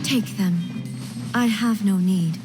Take them. I have no need.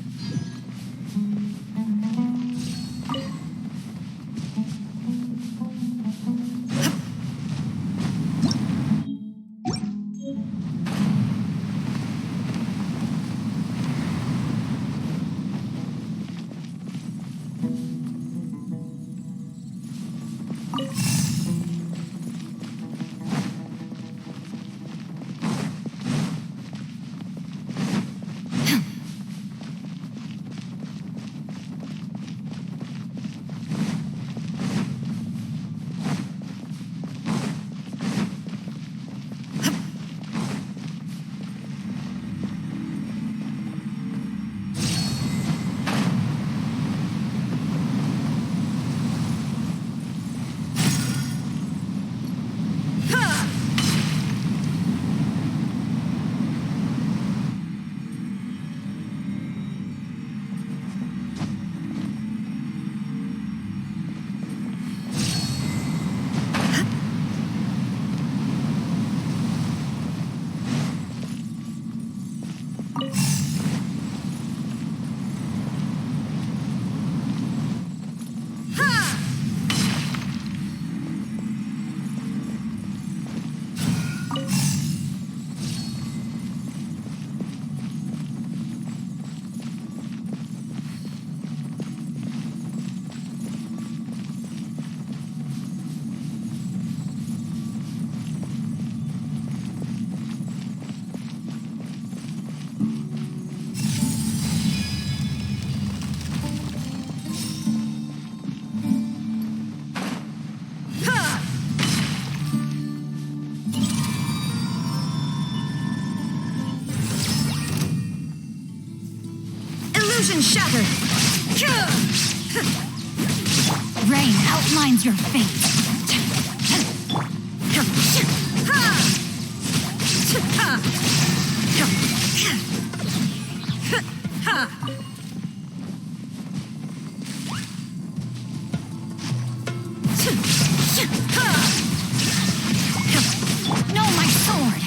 Illusion shattered! Rain outlines your fate. No, my sword!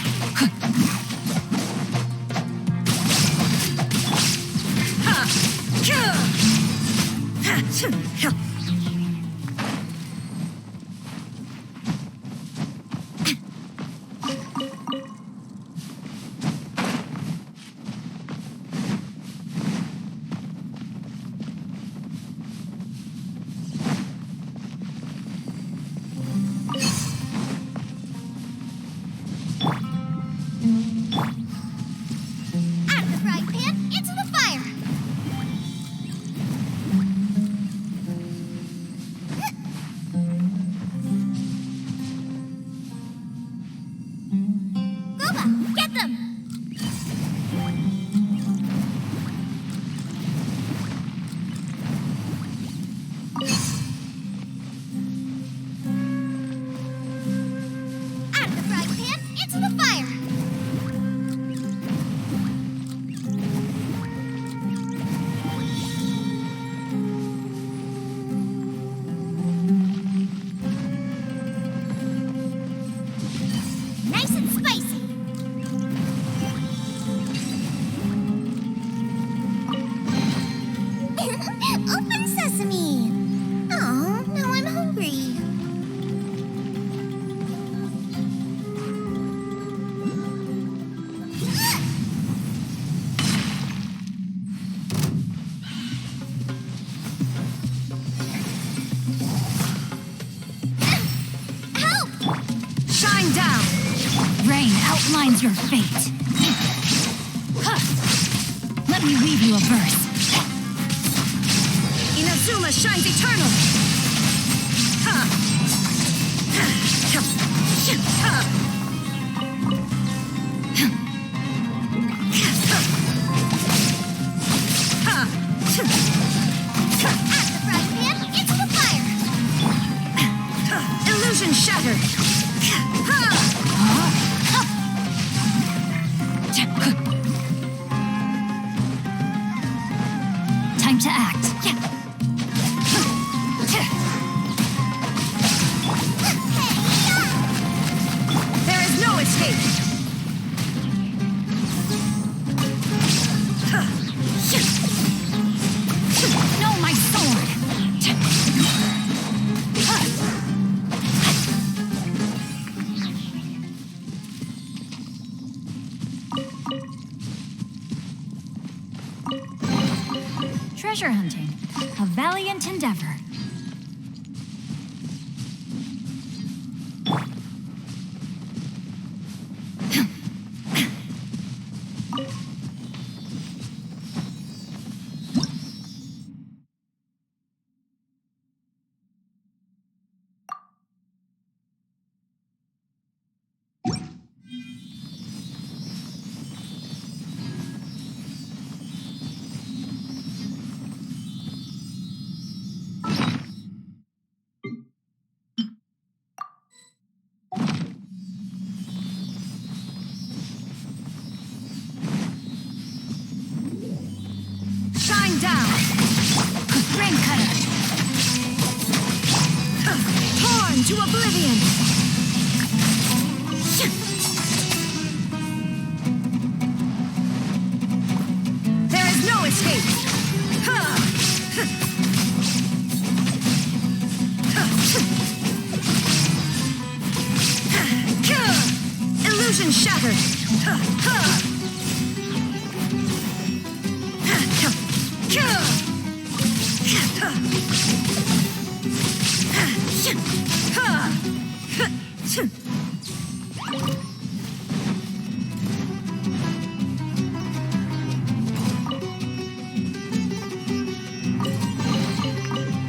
outlines your fate. Let me weave you a verse. Inazuma shines eternal. Illusion shattered. Time to act. There is no escape. Know my sword. Treasure hunting, a valiant endeavor. Down. Rain cutter. Torn to oblivion. There is no escape. Illusion shattered.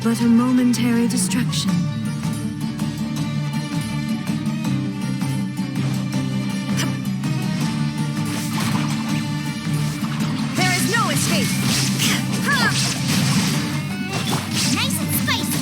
But a momentary distraction. There is no escape. Nice and spicy.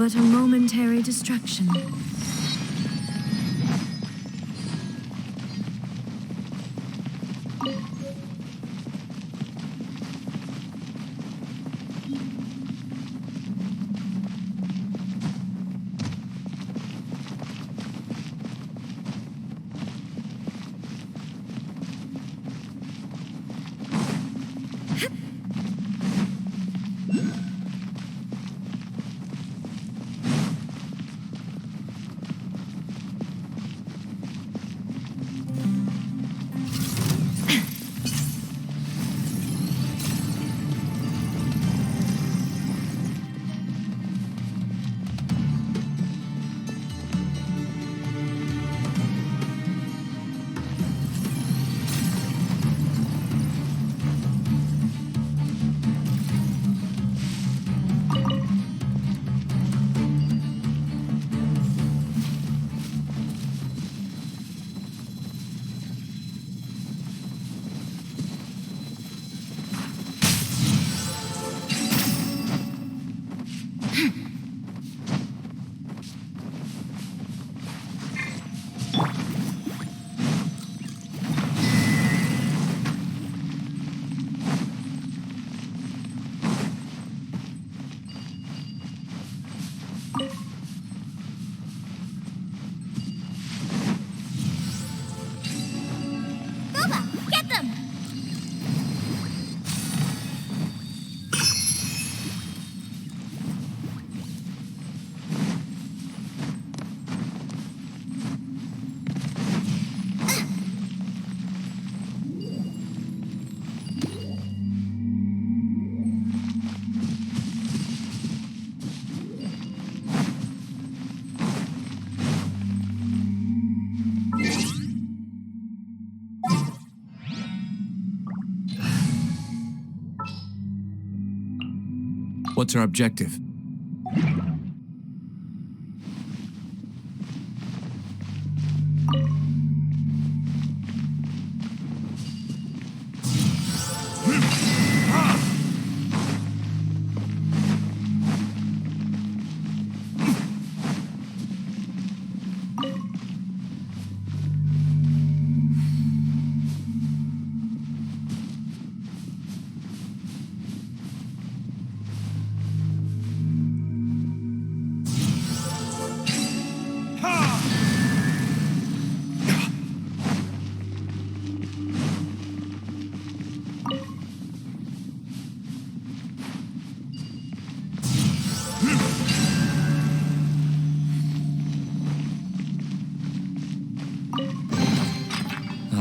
but a momentary distraction. What's our objective?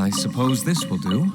I suppose this will do.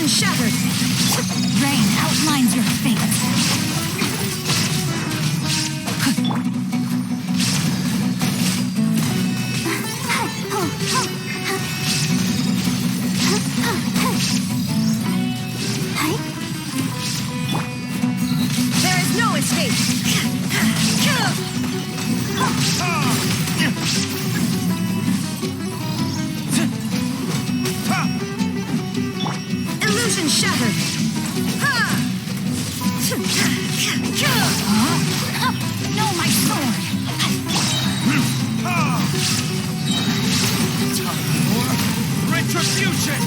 Illusion shattered. Rain outlines your fate. There is no escape. Illusion shattered. No, my sword. Retribution!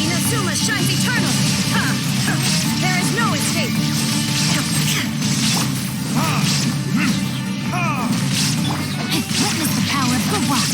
Inazuma shines eternal. There is no escape. Witness the power of good luck.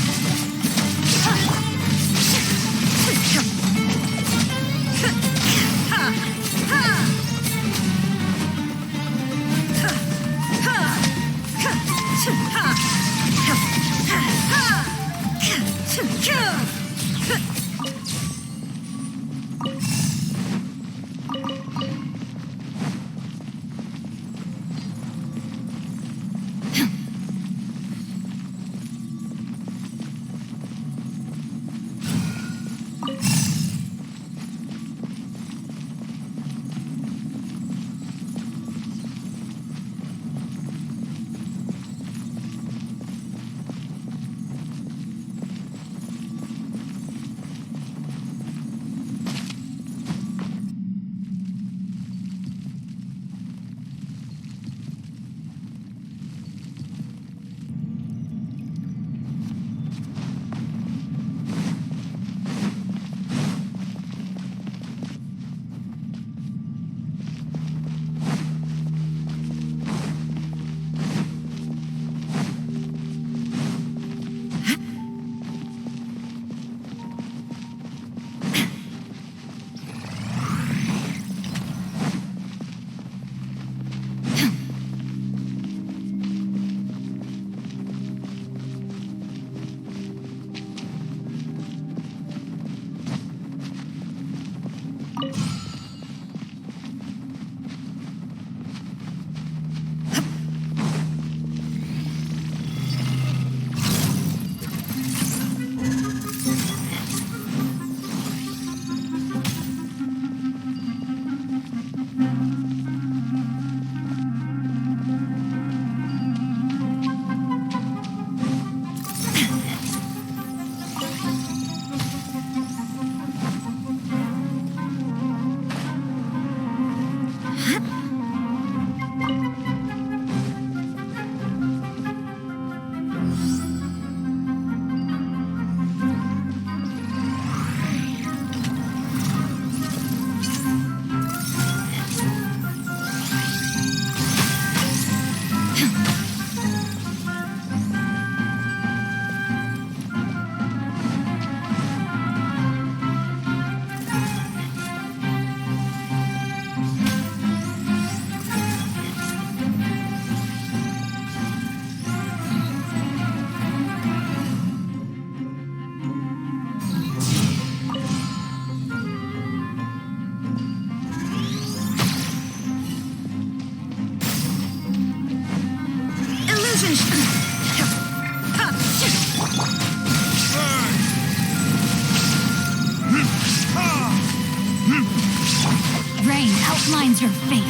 Rain outlines your fate.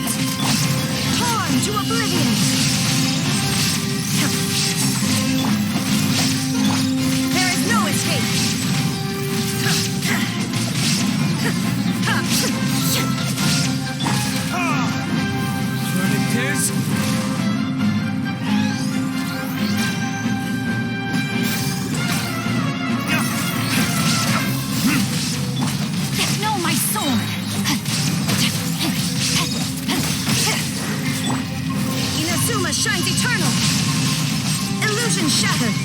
Torn to oblivion. There is no escape. Burning tears? No, my sword. Inazuma shines eternal. Illusion shattered.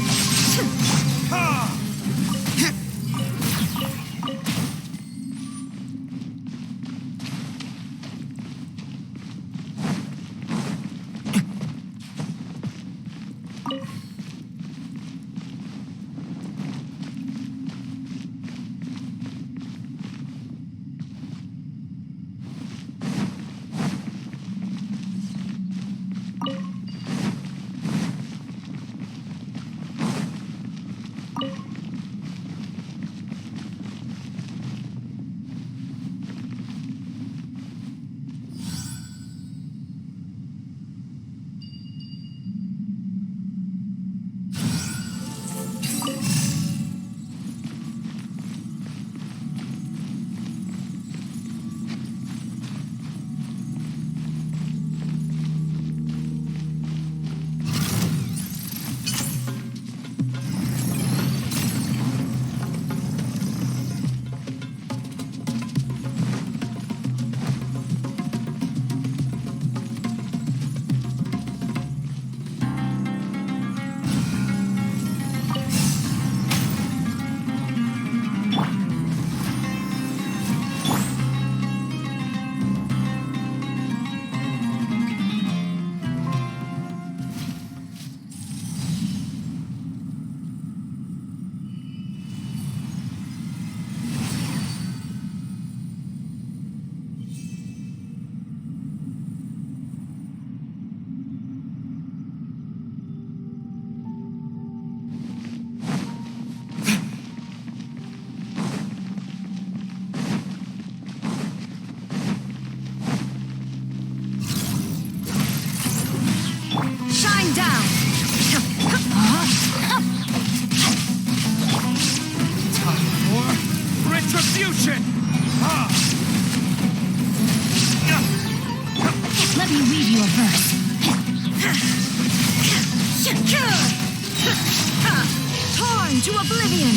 Torn to oblivion.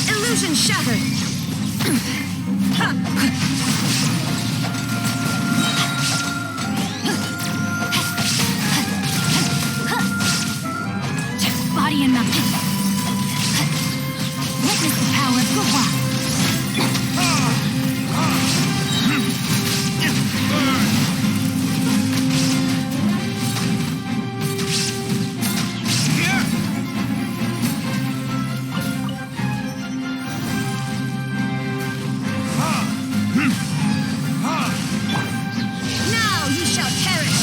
Illusion shattered. Body and mind. Witness the power of Gugwa. Now you shall perish.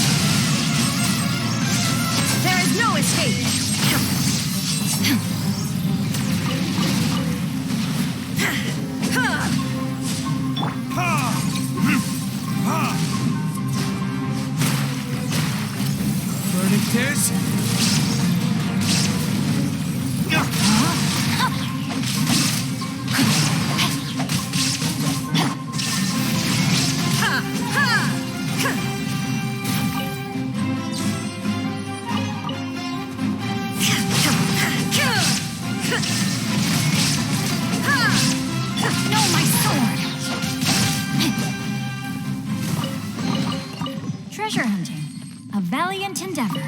There is no escape. Verdict is... Know my sword. Treasure hunting. A valiant endeavor.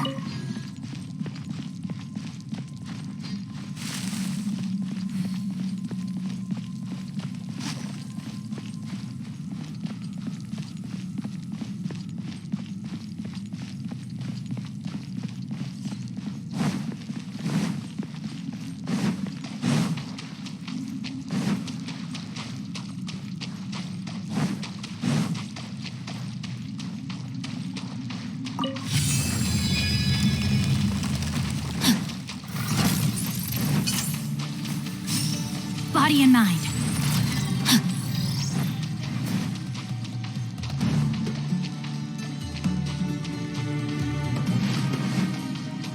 Body and mind.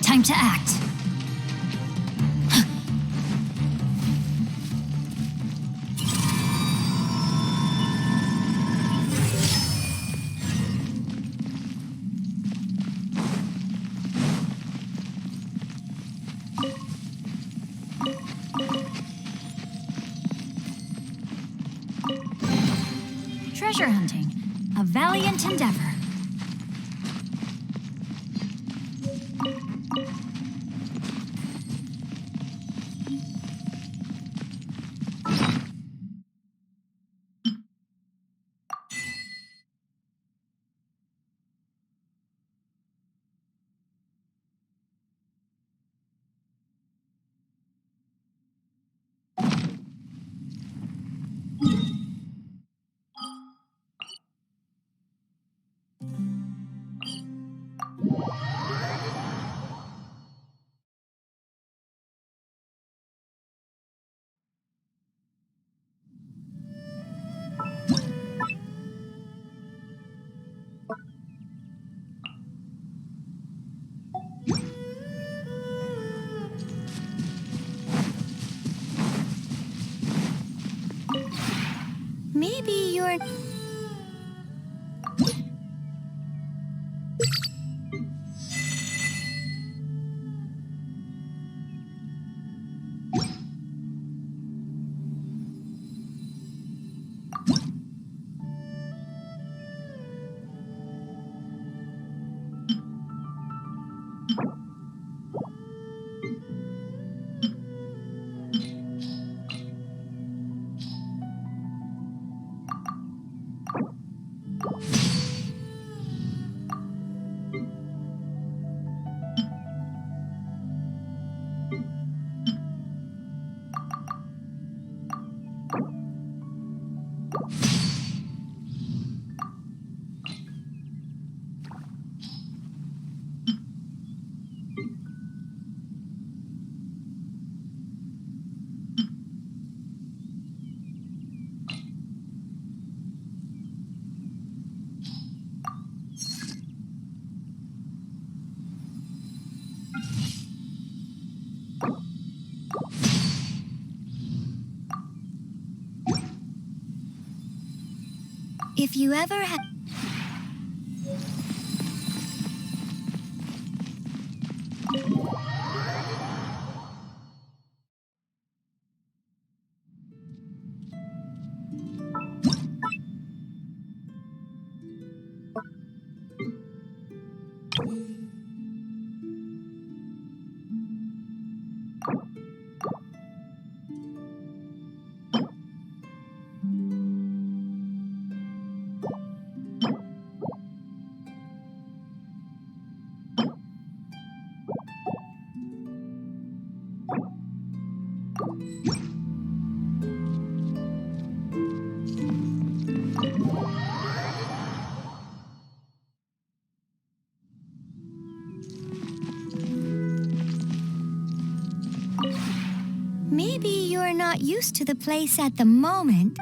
Time to act. Treasure hunting, a valiant endeavor. Maybe you're... If you ever have... Maybe you're not used to the place at the moment.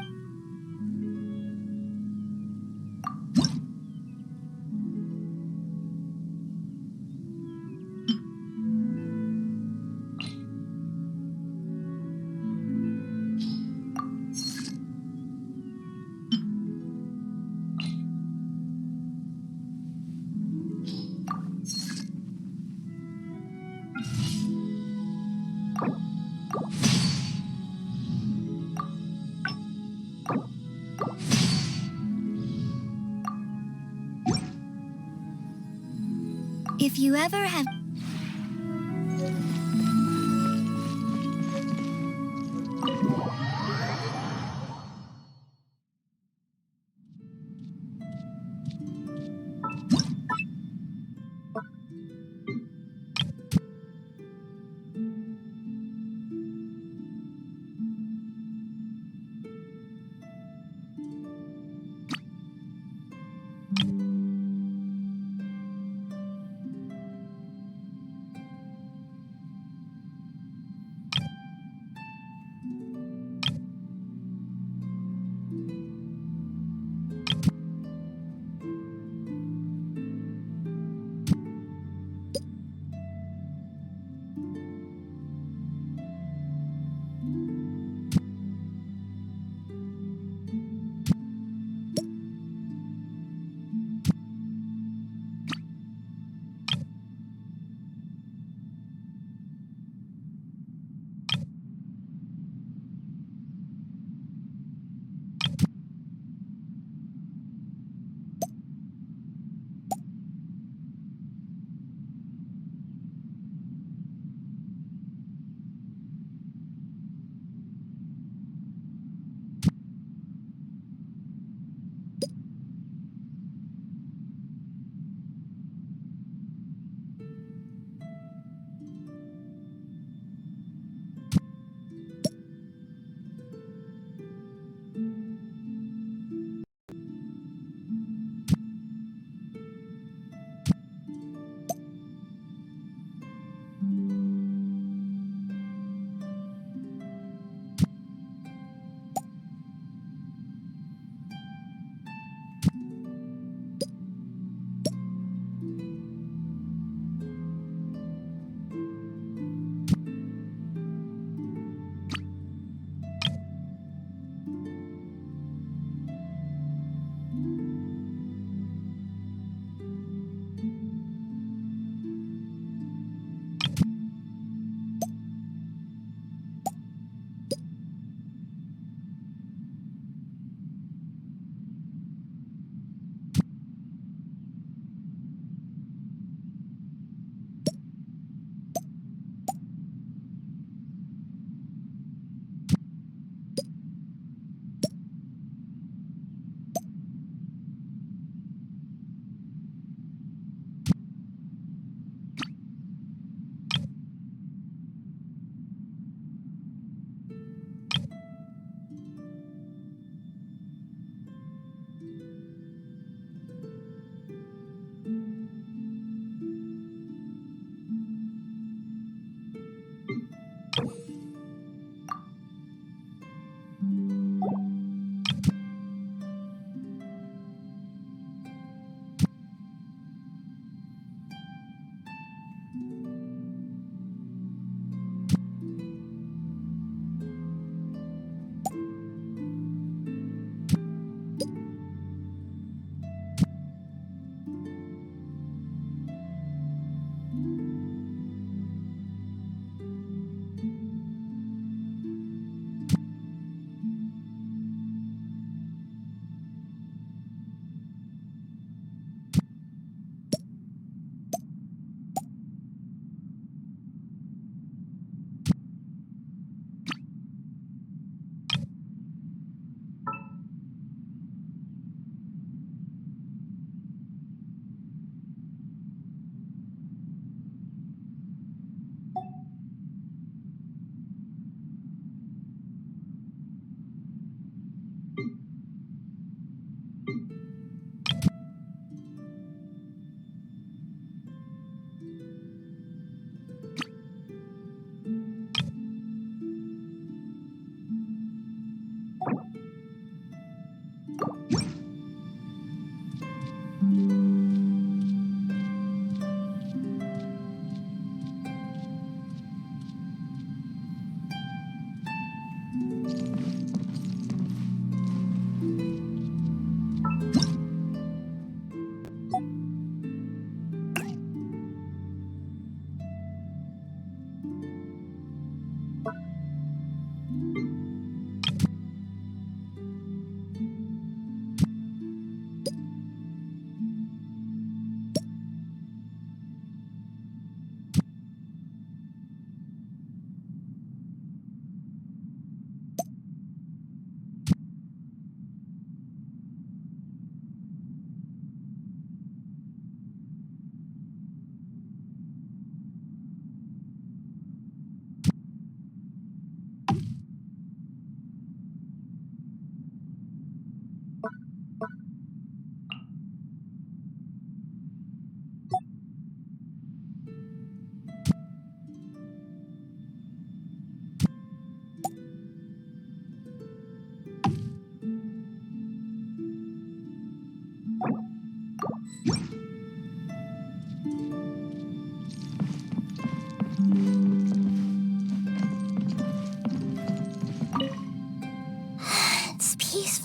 If you ever have...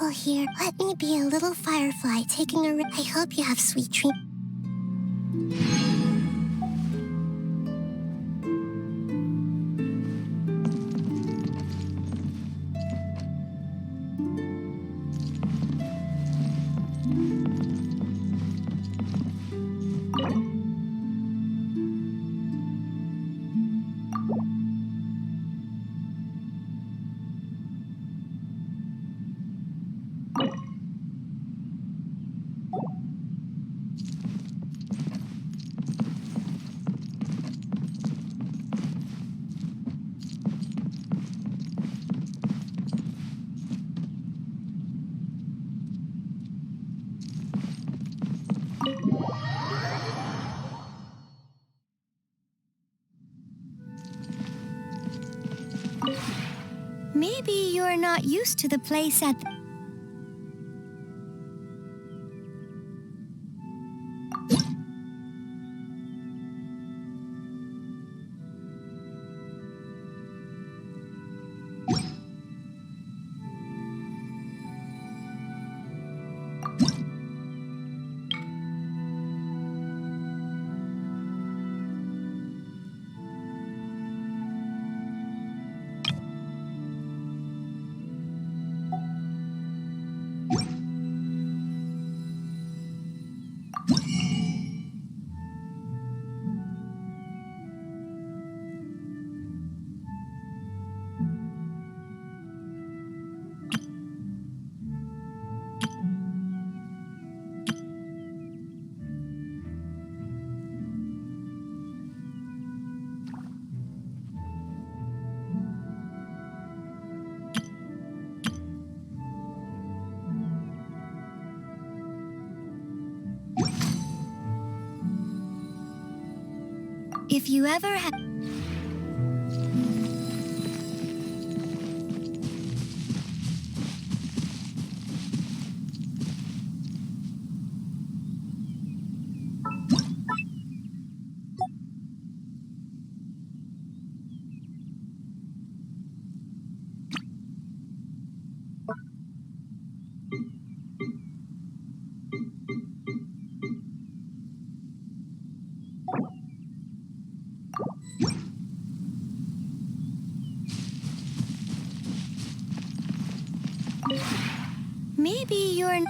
peaceful here. Let me be a little firefly taking a I hope you have sweet dreams. Maybe you're not used to the place at the If you ever have maybe you're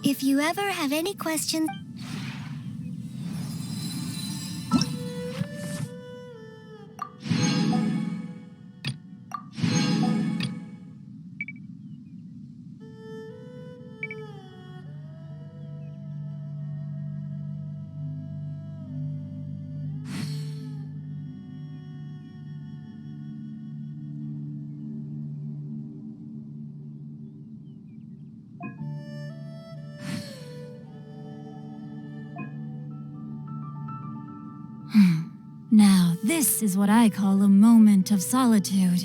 If you ever have any questions Now, this is what I call a moment of solitude.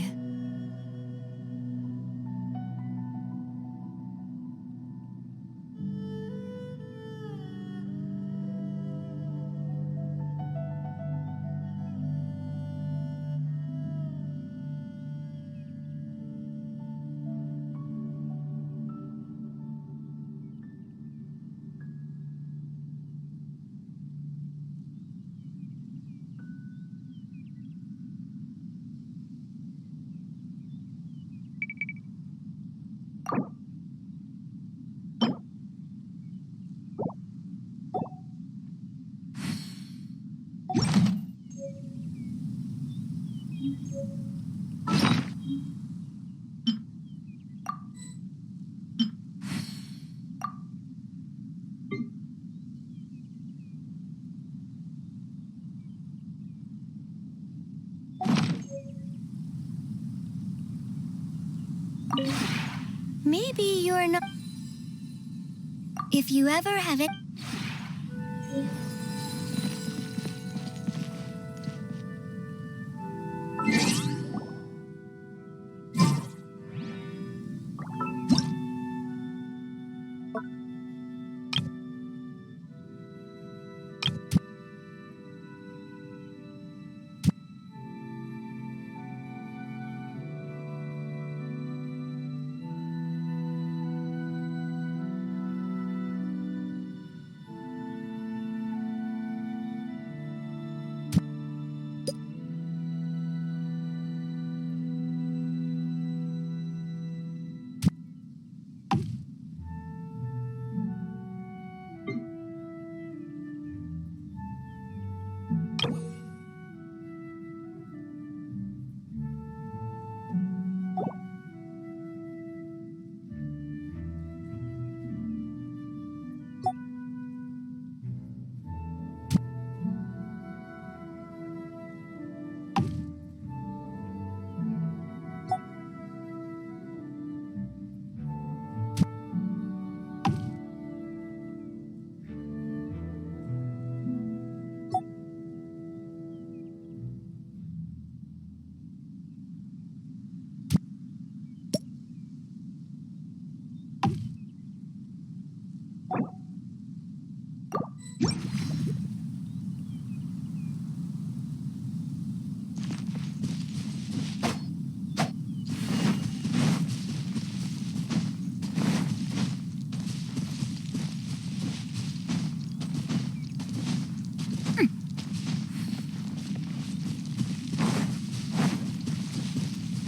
Maybe you're not... If you ever have it...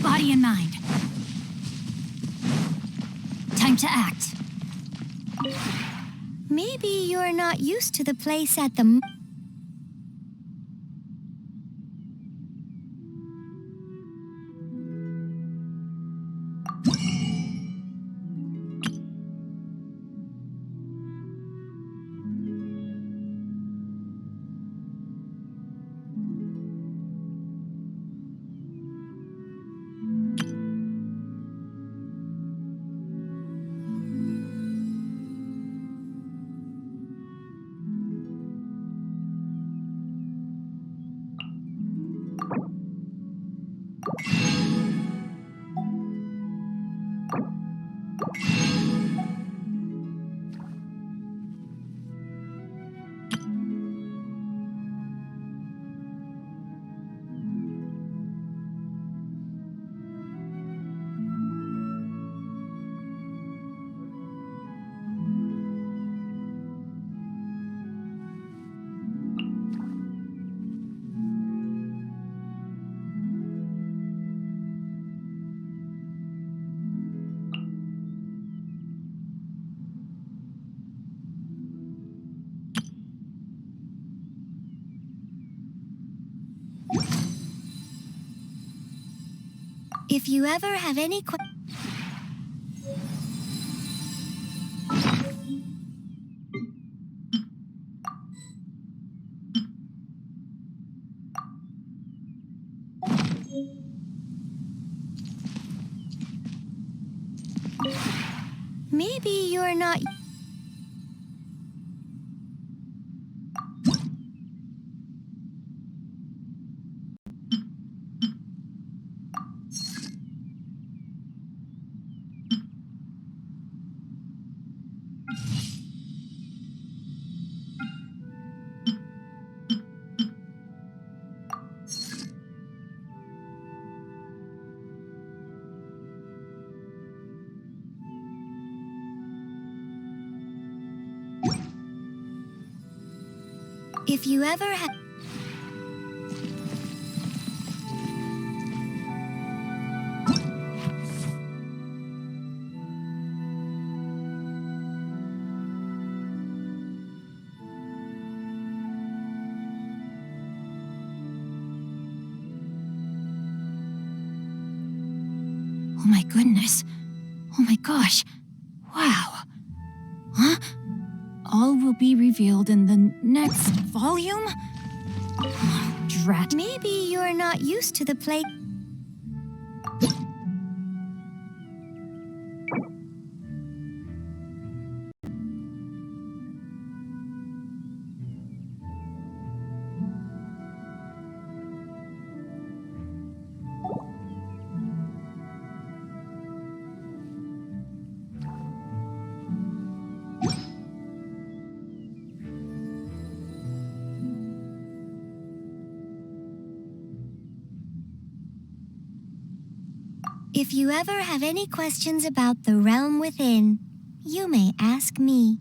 Body and mind. Time to act. Maybe you're not used to the place at the... If you ever have any Maybe you're not... If you ever have... Oh my goodness. Oh my gosh. Wow. Huh? All will be revealed in the next volume? Oh, drat. Maybe you're not used to the play... If you ever have any questions about the realm within, you may ask me.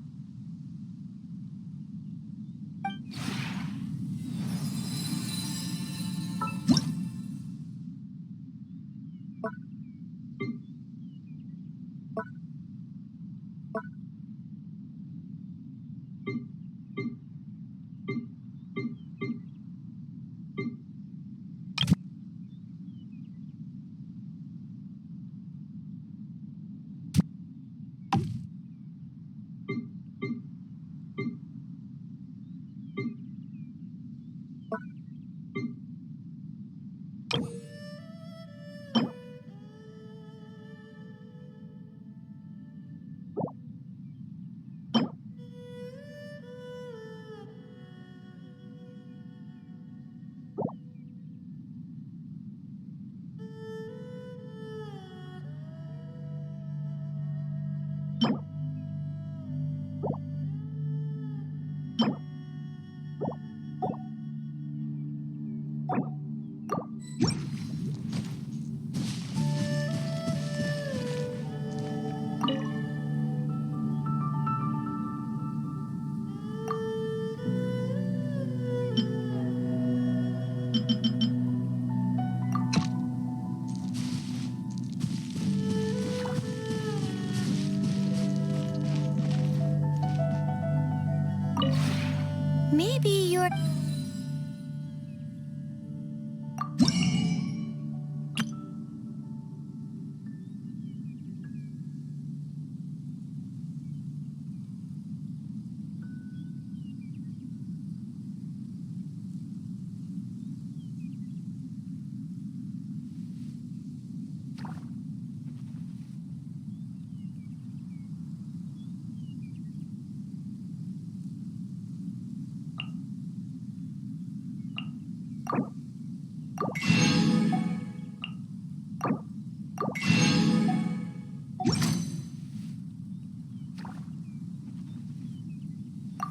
Maybe you're...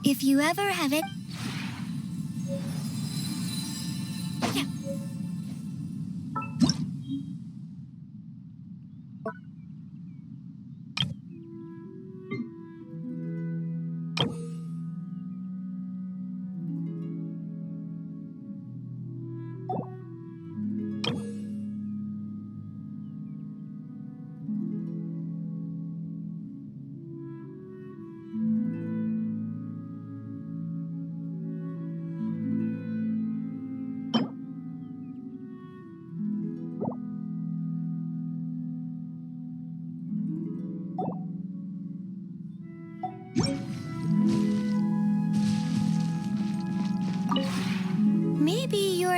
If you ever have it... Yeah. Maybe you're...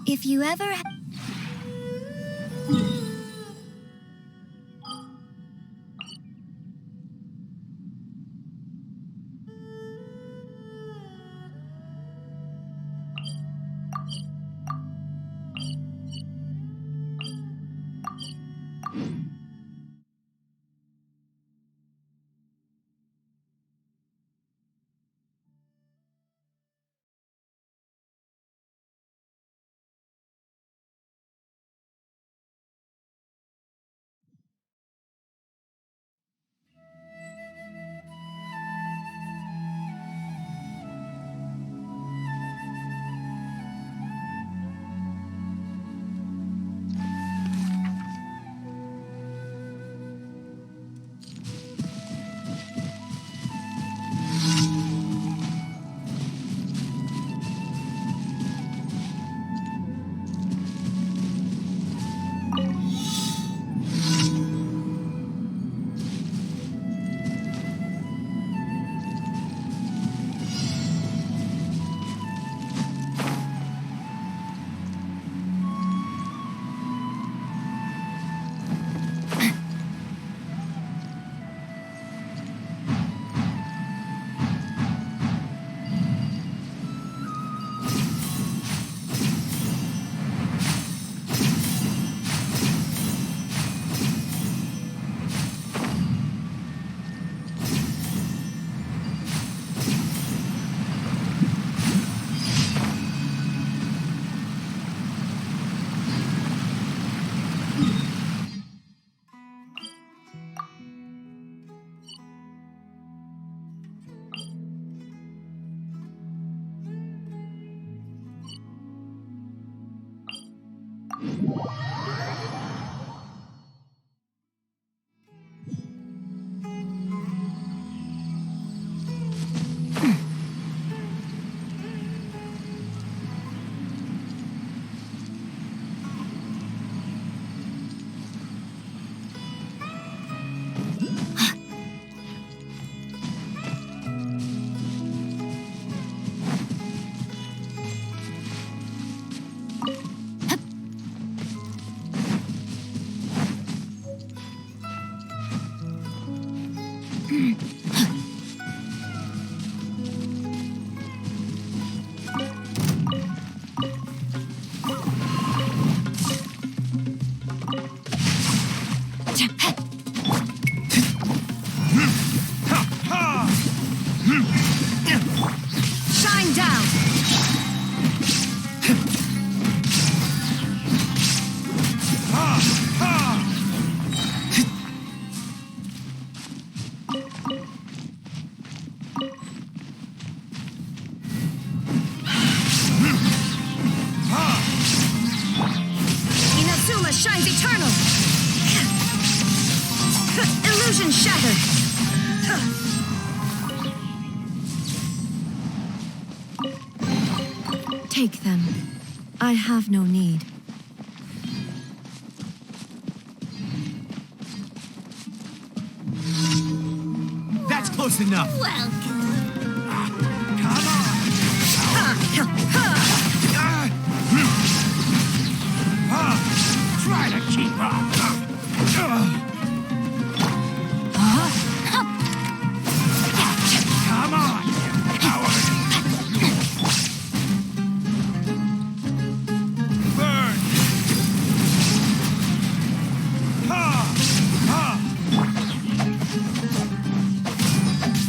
If you ever Shine down. Inazuma shines eternal. Illusion shattered. Take them. I have no need. That's close enough. Welcome. Come on. Try to keep up. Come on. Burn.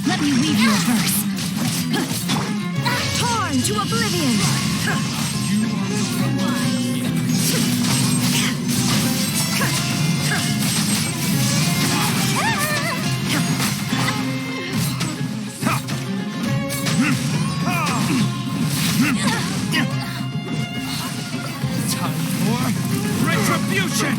Let me read you a verse. Torn to oblivion. Time for retribution.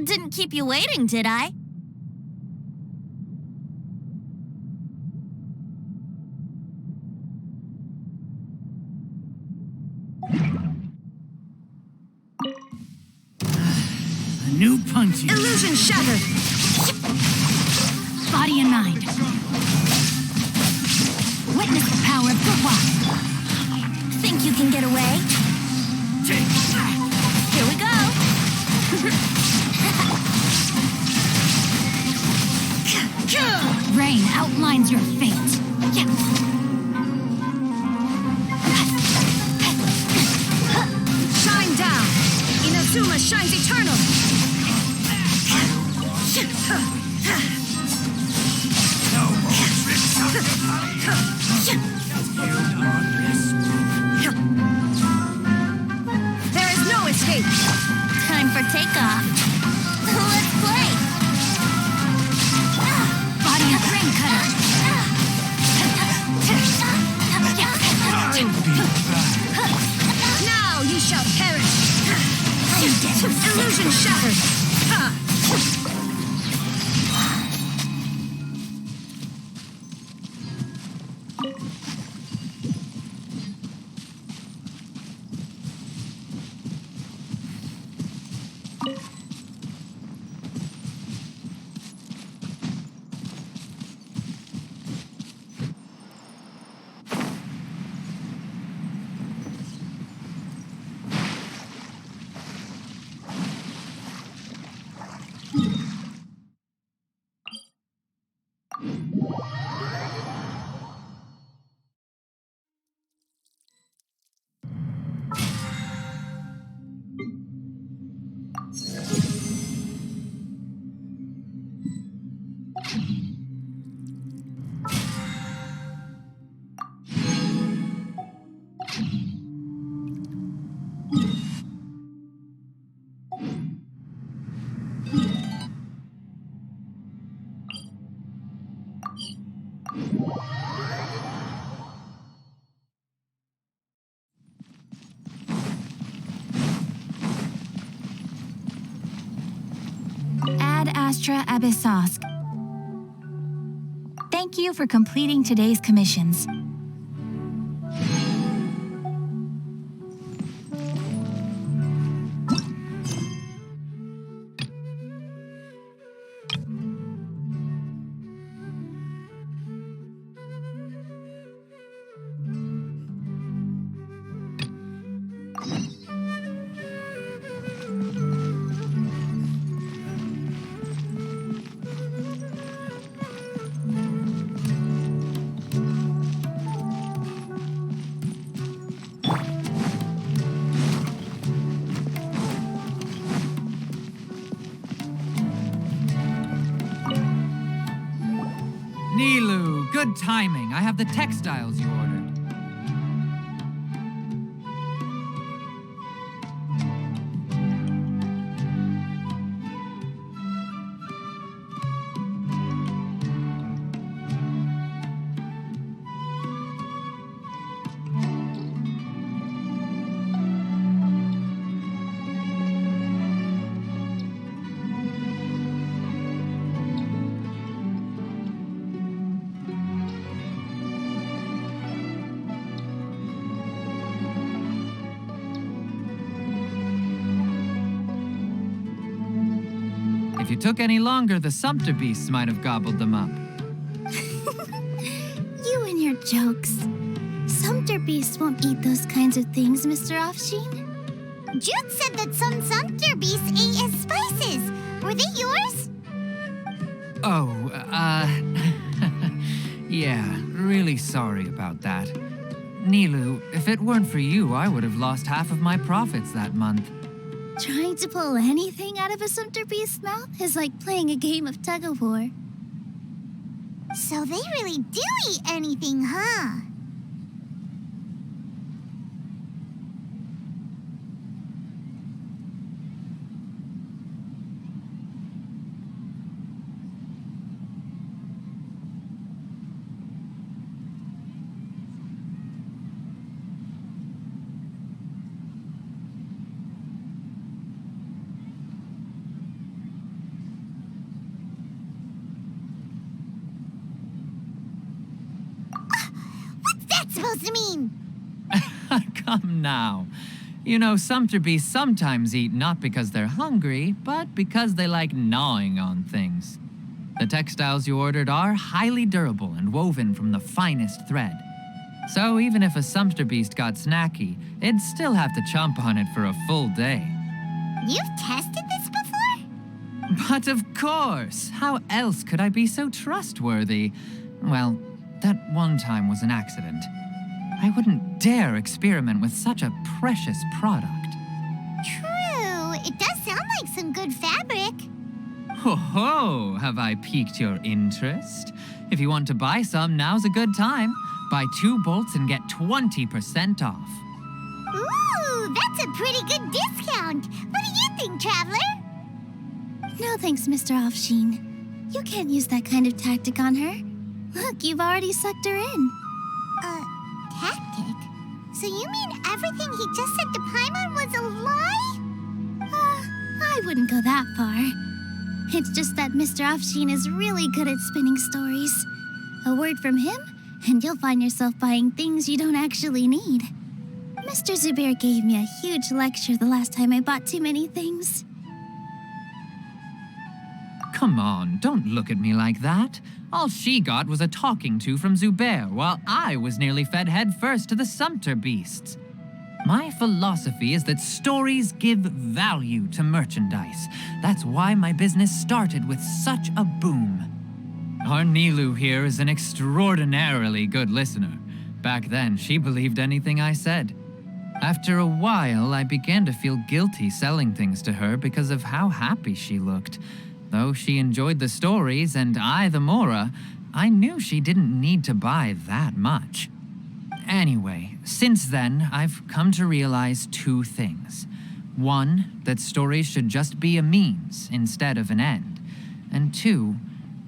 Didn't keep you waiting, did I? A new punch. Illusion shattered. Body and mind. Witness the power of Gua. Think you can get away? Take that. Here we go. Rain outlines your fate. Shine down. Inazuma shines eternal. No more tricks up your body. You are this. There is no escape. Time for takeoff. Let's play. Body of Rain Cutter. Now you shall perish. Illusion shattered. Ha! Astra Abyssosque. Thank you for completing today's commissions. Nilu, good timing. I have the textiles you ordered. If you took any longer, the Sumpter beasts might have gobbled them up. You and your jokes. Sumpter beasts won't eat those kinds of things, Mr. Offsheen. Jude said that some Sumpter beasts ate as spices. Were they yours? Oh, yeah, really sorry about that. Nilu, if it weren't for you, I would have lost half of my profits that month. Trying to pull anything out of a Sumpter beast's mouth is like playing a game of tug-of-war. So they really do eat anything, huh? Supposed to mean? Come now. You know, Sumpter beasts sometimes eat not because they're hungry, but because they like gnawing on things. The textiles you ordered are highly durable and woven from the finest thread. So even if a Sumpter beast got snacky, it'd still have to chomp on it for a full day. You've tested this before? But of course! How else could I be so trustworthy? Well, that one time was an accident. I wouldn't dare experiment with such a precious product. True. It does sound like some good fabric. Ho ho! Have I piqued your interest? If you want to buy some, now's a good time. Buy 2 bolts and get 20% off. Ooh, that's a pretty good discount. What do you think, Traveler? No thanks, Mr. Offsheen. You can't use that kind of tactic on her. Look, you've already sucked her in. Tactic? So you mean everything he just said to Paimon was a lie? I wouldn't go that far. It's just that Mr. Offsheen is really good at spinning stories. A word from him, and you'll find yourself buying things you don't actually need. Mr. Zubair gave me a huge lecture the last time I bought too many things. Come on, don't look at me like that. All she got was a talking to from Zubair, while I was nearly fed headfirst to the Sumpter beasts. My philosophy is that stories give value to merchandise. That's why my business started with such a boom. Our Nilu here is an extraordinarily good listener. Back then, she believed anything I said. After a while, I began to feel guilty selling things to her because of how happy she looked. Though she enjoyed the stories and I the Mora, I knew she didn't need to buy that much. Anyway, since then, I've come to realize 2 things. 1, that stories should just be a means instead of an end. And 2,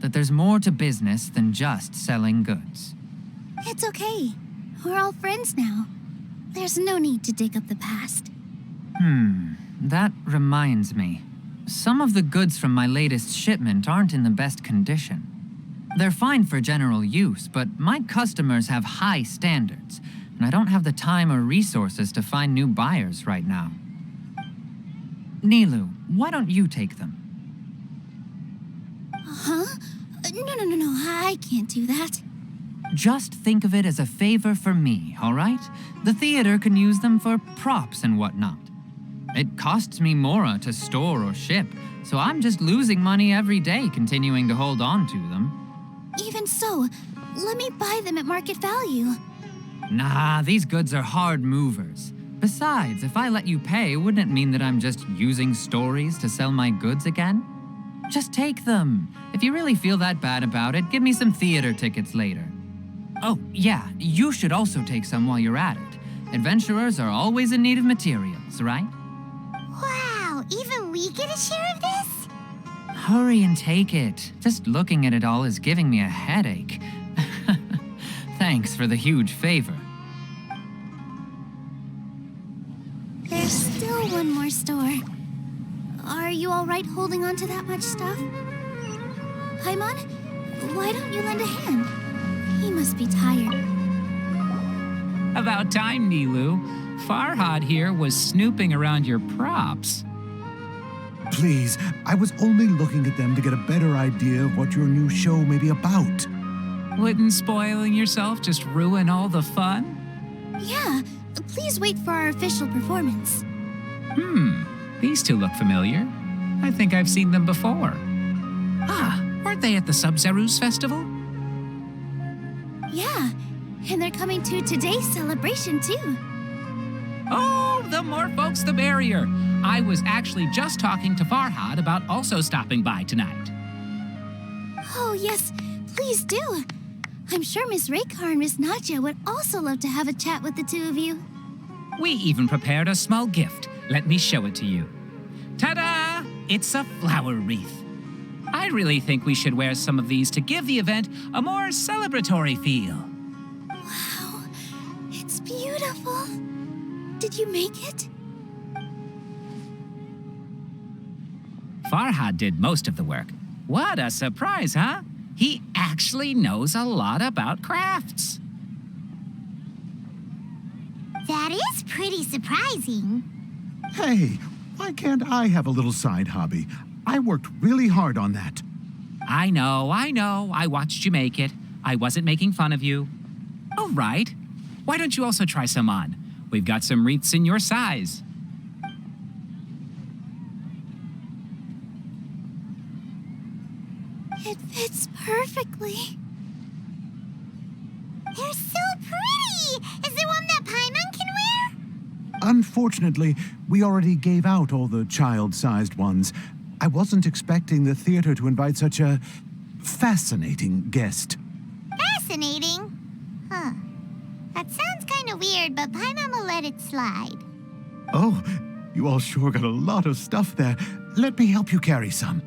that there's more to business than just selling goods. It's okay. We're all friends now. There's no need to dig up the past. That reminds me. Some of the goods from my latest shipment aren't in the best condition. They're fine for general use, but my customers have high standards, and I don't have the time or resources to find new buyers right now. Nilu, why don't you take them? Huh? No, I can't do that. Just think of it as a favor for me, all right? The theater can use them for props and whatnot. It costs me more to store or ship, so I'm just losing money every day continuing to hold on to them. Even so, let me buy them at market value. Nah, these goods are hard movers. Besides, if I let you pay, wouldn't it mean that I'm just using stories to sell my goods again? Just take them. If you really feel that bad about it, give me some theater tickets later. Oh, yeah, you should also take some while you're at it. Adventurers are always in need of materials, right? Wow, even we get a share of this? Hurry and take it. Just looking at it all is giving me a headache. Thanks for the huge favor. There's still one more store. Are you all right holding on to that much stuff? Paimon, why don't you lend a hand? He must be tired. About time, Nilu. Farhad here was snooping around your props. Please, I was only looking at them to get a better idea of what your new show may be about. Wouldn't spoiling yourself just ruin all the fun? Yeah, please wait for our official performance. These two look familiar. I think I've seen them before. Ah, weren't they at the Sub-Zerus Festival? Yeah, and they're coming to today's celebration too. Oh, the more folks the merrier. I was actually just talking to Farhad about also stopping by tonight. Oh yes, please do. I'm sure Miss Raykar and Miss Nadja would also love to have a chat with the two of you. We even prepared a small gift. Let me show it to you. Ta-da! It's a flower wreath. I really think we should wear some of these to give the event a more celebratory feel. Wow, it's beautiful. Did you make it? Farhad did most of the work. What a surprise, huh? He actually knows a lot about crafts. That is pretty surprising. Hey, why can't I have a little side hobby? I worked really hard on that. I know. I watched you make it. I wasn't making fun of you. All right. Why don't you also try some on? We've got some wreaths in your size. It fits perfectly. They're so pretty! Is there one that Paimon can wear? Unfortunately, we already gave out all the child-sized ones. I wasn't expecting the theater to invite such a fascinating guest. Fascinating? Huh. That sounds kind of weird, but Paimon will let it slide. Oh, you all sure got a lot of stuff there. Let me help you carry some.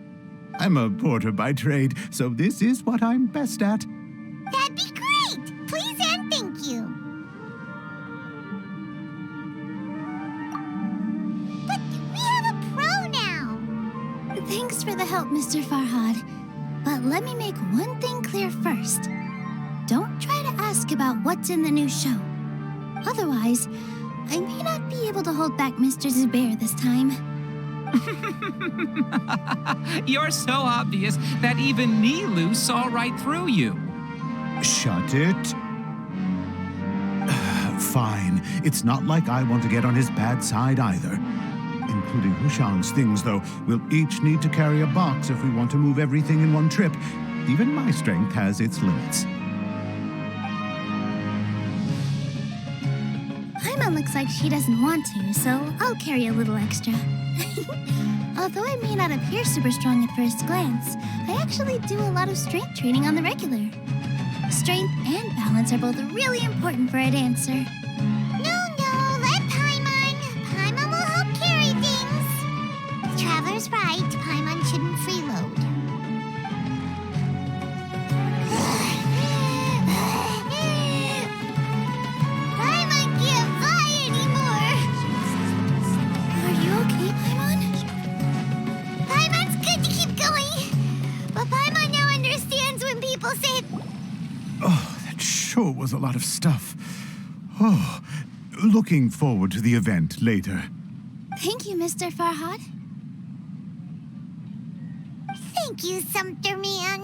I'm a porter by trade, so this is what I'm best at. That'd be great! Please and thank you. But we have a pro now. Thanks for the help, Mr. Farhad. But let me make one thing clear first. Don't try to ask about what's in the new show. Otherwise, I may not be able to hold back Mr. Zubair this time. You're so obvious that even Nilu saw right through you. Shut it. Fine. It's not like I want to get on his bad side either. Including Hushang's things, though. We'll each need to carry a box if we want to move everything in one trip. Even my strength has its limits. Paimon looks like she doesn't want to, so I'll carry a little extra. Although I may not appear super strong at first glance, I actually do a lot of strength training on the regular. Strength and balance are both really important for a dancer. No, let Paimon. Paimon will help carry things. Traveler's right. Paimon shouldn't freeload. Paimon can't fly anymore. Are you okay, Paimon? sure was a lot of stuff. Oh, looking forward to the event later. Thank you, Mr. Farhad. Thank you, Sumpter Man.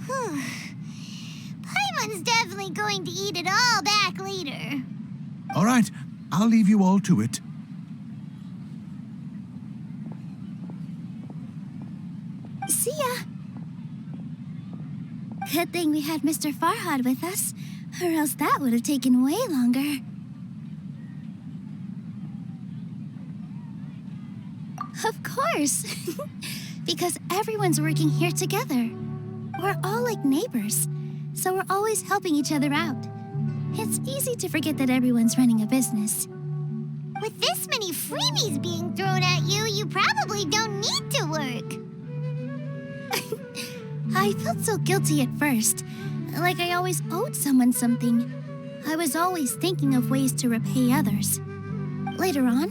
Whew. Paimon's definitely going to eat it all back later. All right, I'll leave you all to it. See ya. Good thing we had Mr. Farhad with us, or else that would have taken way longer. Of course. Because everyone's working here together. We're all like neighbors, so we're always helping each other out. It's easy to forget that everyone's running a business. With this many freebies being thrown at you, you probably don't need to work. I felt so guilty at first, like I always owed someone something. I was always thinking of ways to repay others. Later on,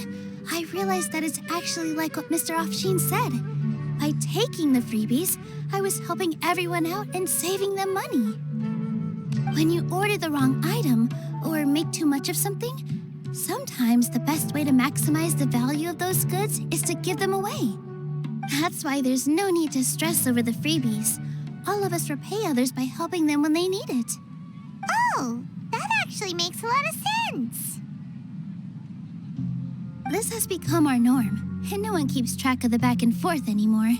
I realized that it's actually like what Mr. Afshin said. By taking the freebies, I was helping everyone out and saving them money. When you order the wrong item or make too much of something, sometimes the best way to maximize the value of those goods is to give them away. That's why there's no need to stress over the freebies. All of us repay others by helping them when they need it. Oh, that actually makes a lot of sense. This has become our norm, and no one keeps track of the back and forth anymore.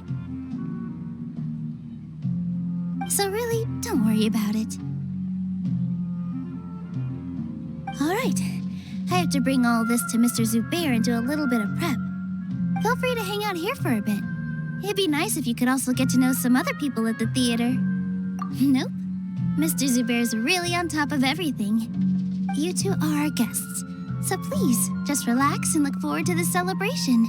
So really, don't worry about it. All right, I have to bring all this to Mr. Zubair and do a little bit of prep. Feel free to hang out here for a bit. It'd be nice if you could also get to know some other people at the theater. Nope. Mr. Zubair's really on top of everything. You two are our guests, so please, just relax and look forward to the celebration.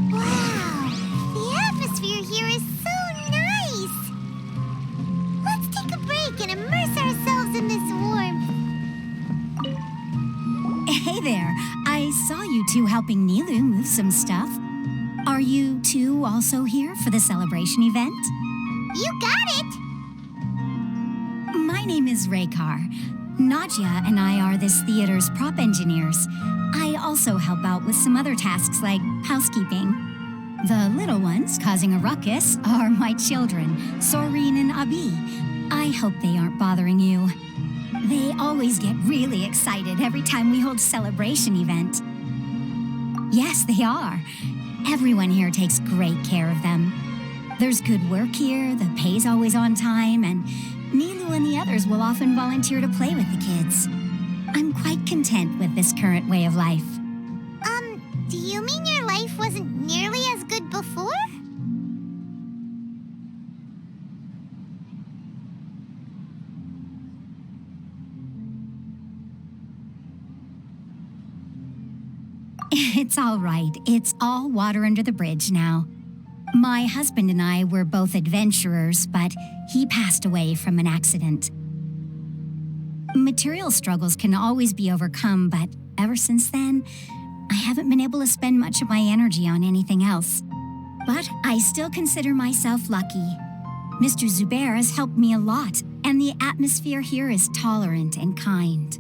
Wow, the atmosphere here is so nice. Let's take a break and immerse ourselves in this warmth. Hey there, I saw you two helping Nilu move some stuff. Are you two also here for the celebration event? You got it! My name is Raykar. Nadia and I are this theater's prop engineers. I also help out with some other tasks like housekeeping. The little ones causing a ruckus are my children, Soreen and Abi. I hope they aren't bothering you. They always get really excited every time we hold a celebration event. Yes, they are. Everyone here takes great care of them. There's good work here, the pay's always on time, and Nilu and the others will often volunteer to play with the kids. I'm quite content with this current way of life. Do you mean your life wasn't nearly as good before? It's all right. It's all water under the bridge now. My husband and I were both adventurers, but he passed away from an accident. Material struggles can always be overcome, but ever since then, I haven't been able to spend much of my energy on anything else. But I still consider myself lucky. Mr. Zubair has helped me a lot, and the atmosphere here is tolerant and kind.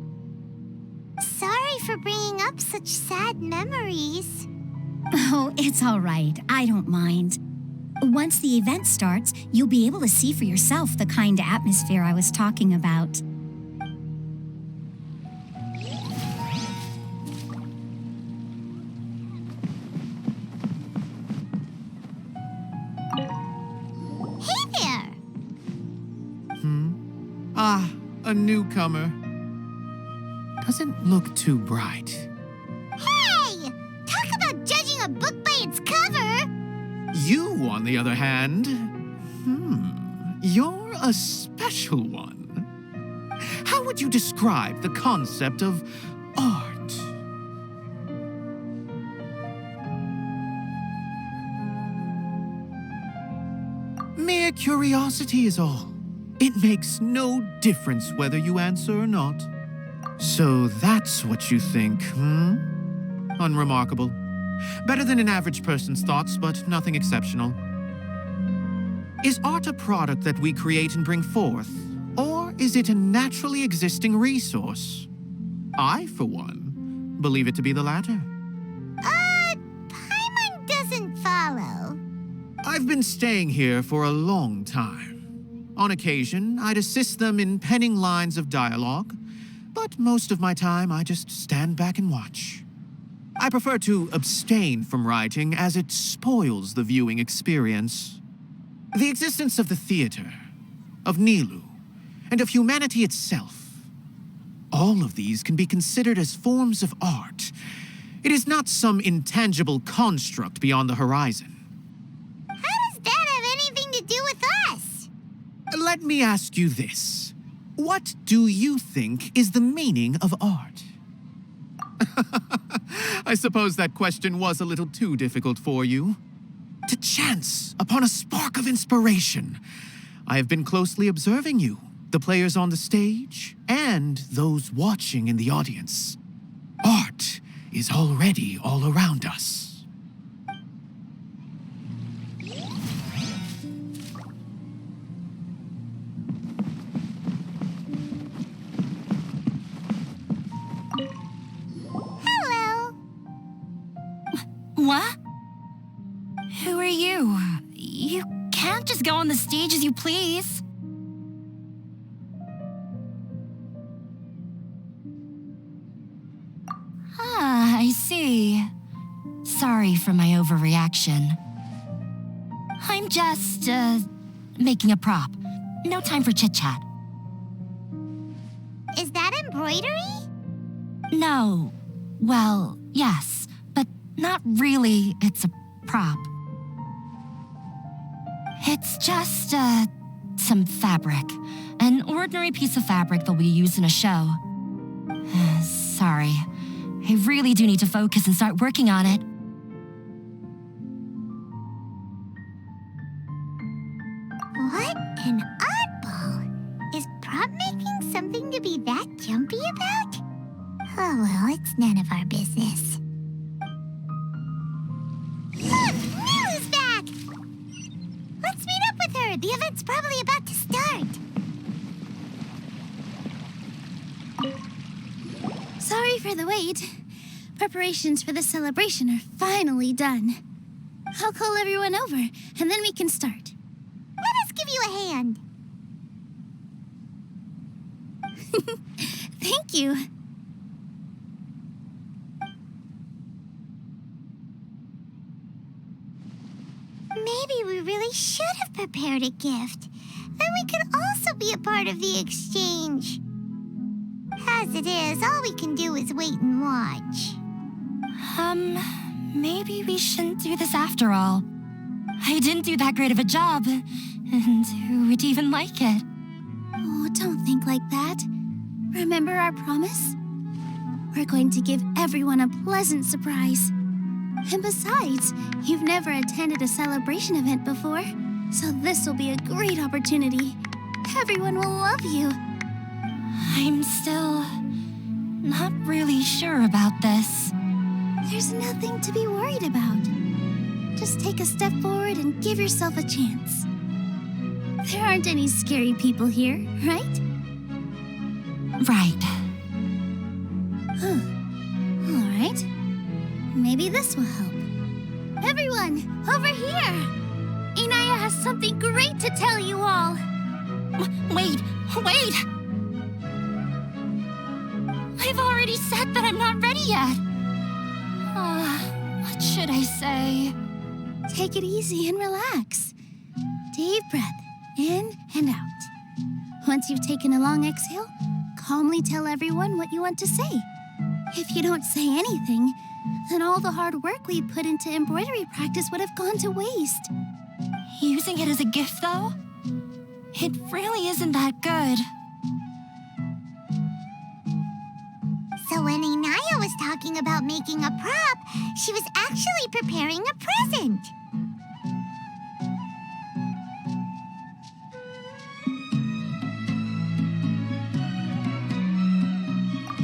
Sorry for bringing up such sad memories. Oh, it's all right. I don't mind. Once the event starts, you'll be able to see for yourself the kind of atmosphere I was talking about. Hey there! Ah, a newcomer. Doesn't look too bright. Hey! Talk about judging a book by its cover! You, on the other hand, you're a special one. How would you describe the concept of art? Mere curiosity is all. It makes no difference whether you answer or not. So that's what you think, Unremarkable. Better than an average person's thoughts, but nothing exceptional. Is art a product that we create and bring forth, or is it a naturally existing resource? I, for one, believe it to be the latter. Paimon doesn't follow. I've been staying here for a long time. On occasion, I'd assist them in penning lines of dialogue, but most of my time I just stand back and watch. I prefer to abstain from writing as it spoils the viewing experience. The existence of the theater, of Nilu, and of humanity itself. All of these can be considered as forms of art. It is not some intangible construct beyond the horizon. How does that have anything to do with us? Let me ask you this. What do you think is the meaning of art? I suppose that question was a little too difficult for you. To chance upon a spark of inspiration, I have been closely observing you, the players on the stage, and those watching in the audience. Art is already all around us. Hello. What? Who are you? You can't just go on the stage as you please. Ah, I see. Sorry for my overreaction. I'm just, making a prop. No time for chit-chat. Is that embroidery? No. Well, yes, but not really. It's a prop. It's just, some fabric. An ordinary piece of fabric that we use in a show. Sorry. I really do need to focus and start working on it. What an oddball. Is prop making something to be that jumpy about? Oh well, it's none of our business. Look! Nilu's back! Let's meet up with her. The event's probably about to start. Sorry for the wait. Preparations for the celebration are finally done. I'll call everyone over, and then we can start. Let us give you a hand. Thank you. Maybe we really should have prepared a gift. Then we could also be a part of the exchange. As it is, all we can do is wait and watch. Maybe we shouldn't do this after all. I didn't do that great of a job, and who would even like it? Oh, don't think like that. Remember our promise? We're going to give everyone a pleasant surprise. And besides, you've never attended a celebration event before, so this will be a great opportunity. Everyone will love you. I'm still not really sure about this. There's nothing to be worried about. Just take a step forward and give yourself a chance. There aren't any scary people here, right? Right. Huh. All right. Maybe this will help. Everyone, over here! Inaya has something great to tell you all. Wait! I've already said that I'm not ready yet. What should I say? Take it easy and relax. Deep breath in and out. Once you've taken a long exhale, calmly tell everyone what you want to say. If you don't say anything, then all the hard work we put into embroidery practice would have gone to waste. Using it as a gift, though? It really isn't that good. So when Inaya was talking about making a prop, she was actually preparing a present.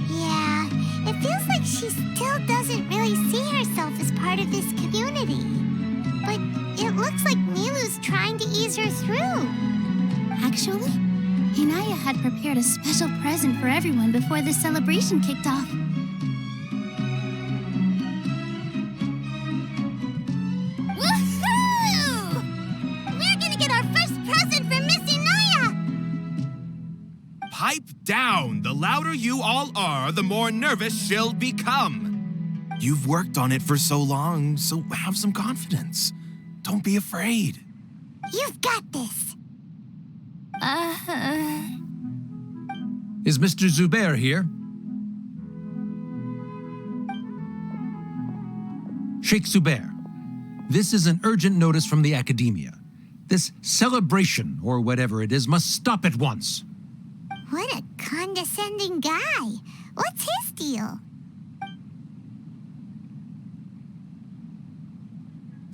Yeah, it feels like she still doesn't really see herself as part of this ease her through. Actually, Inaya had prepared a special present for everyone before the celebration kicked off. Woohoo! We're gonna get our first present from Miss Inaya! Pipe down! The louder you all are, the more nervous she'll become. You've worked on it for so long, so have some confidence. Don't be afraid. You've got this. Is Mr. Zubair here? Sheikh Zubair, this is an urgent notice from the academia. This celebration, or whatever it is, must stop at once. What a condescending guy. What's his deal?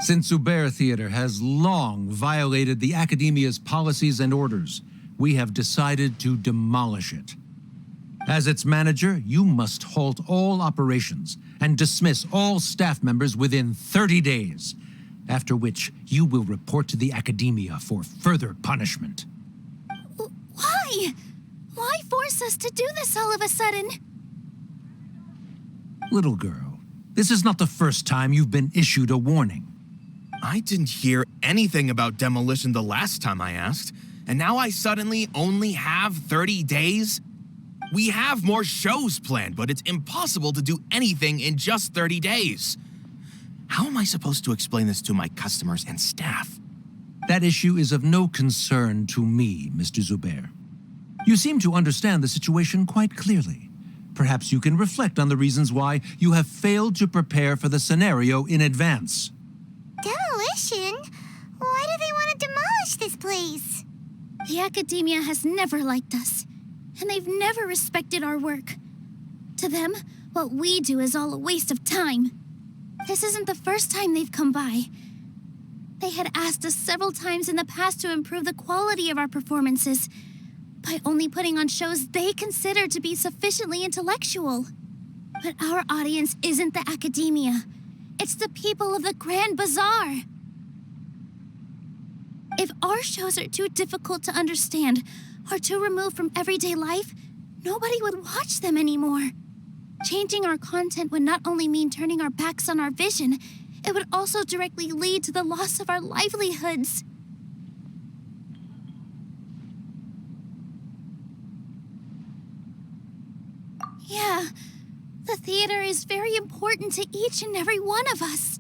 Since Zubair Theater has long violated the academia's policies and orders, we have decided to demolish it. As its manager, you must halt all operations and dismiss all staff members within 30 days, after which you will report to the academia for further punishment. Why? Why force us to do this all of a sudden? Little girl, this is not the first time you've been issued a warning. I didn't hear anything about demolition the last time I asked, and now I suddenly only have 30 days? We have more shows planned, but it's impossible to do anything in just 30 days. How am I supposed to explain this to my customers and staff? That issue is of no concern to me, Mr. Zubair. You seem to understand the situation quite clearly. Perhaps you can reflect on the reasons why you have failed to prepare for the scenario in advance. Demolition? Why do they want to demolish this place? The academia has never liked us, and they've never respected our work. To them, what we do is all a waste of time. This isn't the first time they've come by. They had asked us several times in the past to improve the quality of our performances by only putting on shows they consider to be sufficiently intellectual. But our audience isn't the academia. It's the people of the Grand Bazaar. If our shows are too difficult to understand or too removed from everyday life, nobody would watch them anymore. Changing our content would not only mean turning our backs on our vision, it would also directly lead to the loss of our livelihoods. Yeah, the theater is very important to each and every one of us.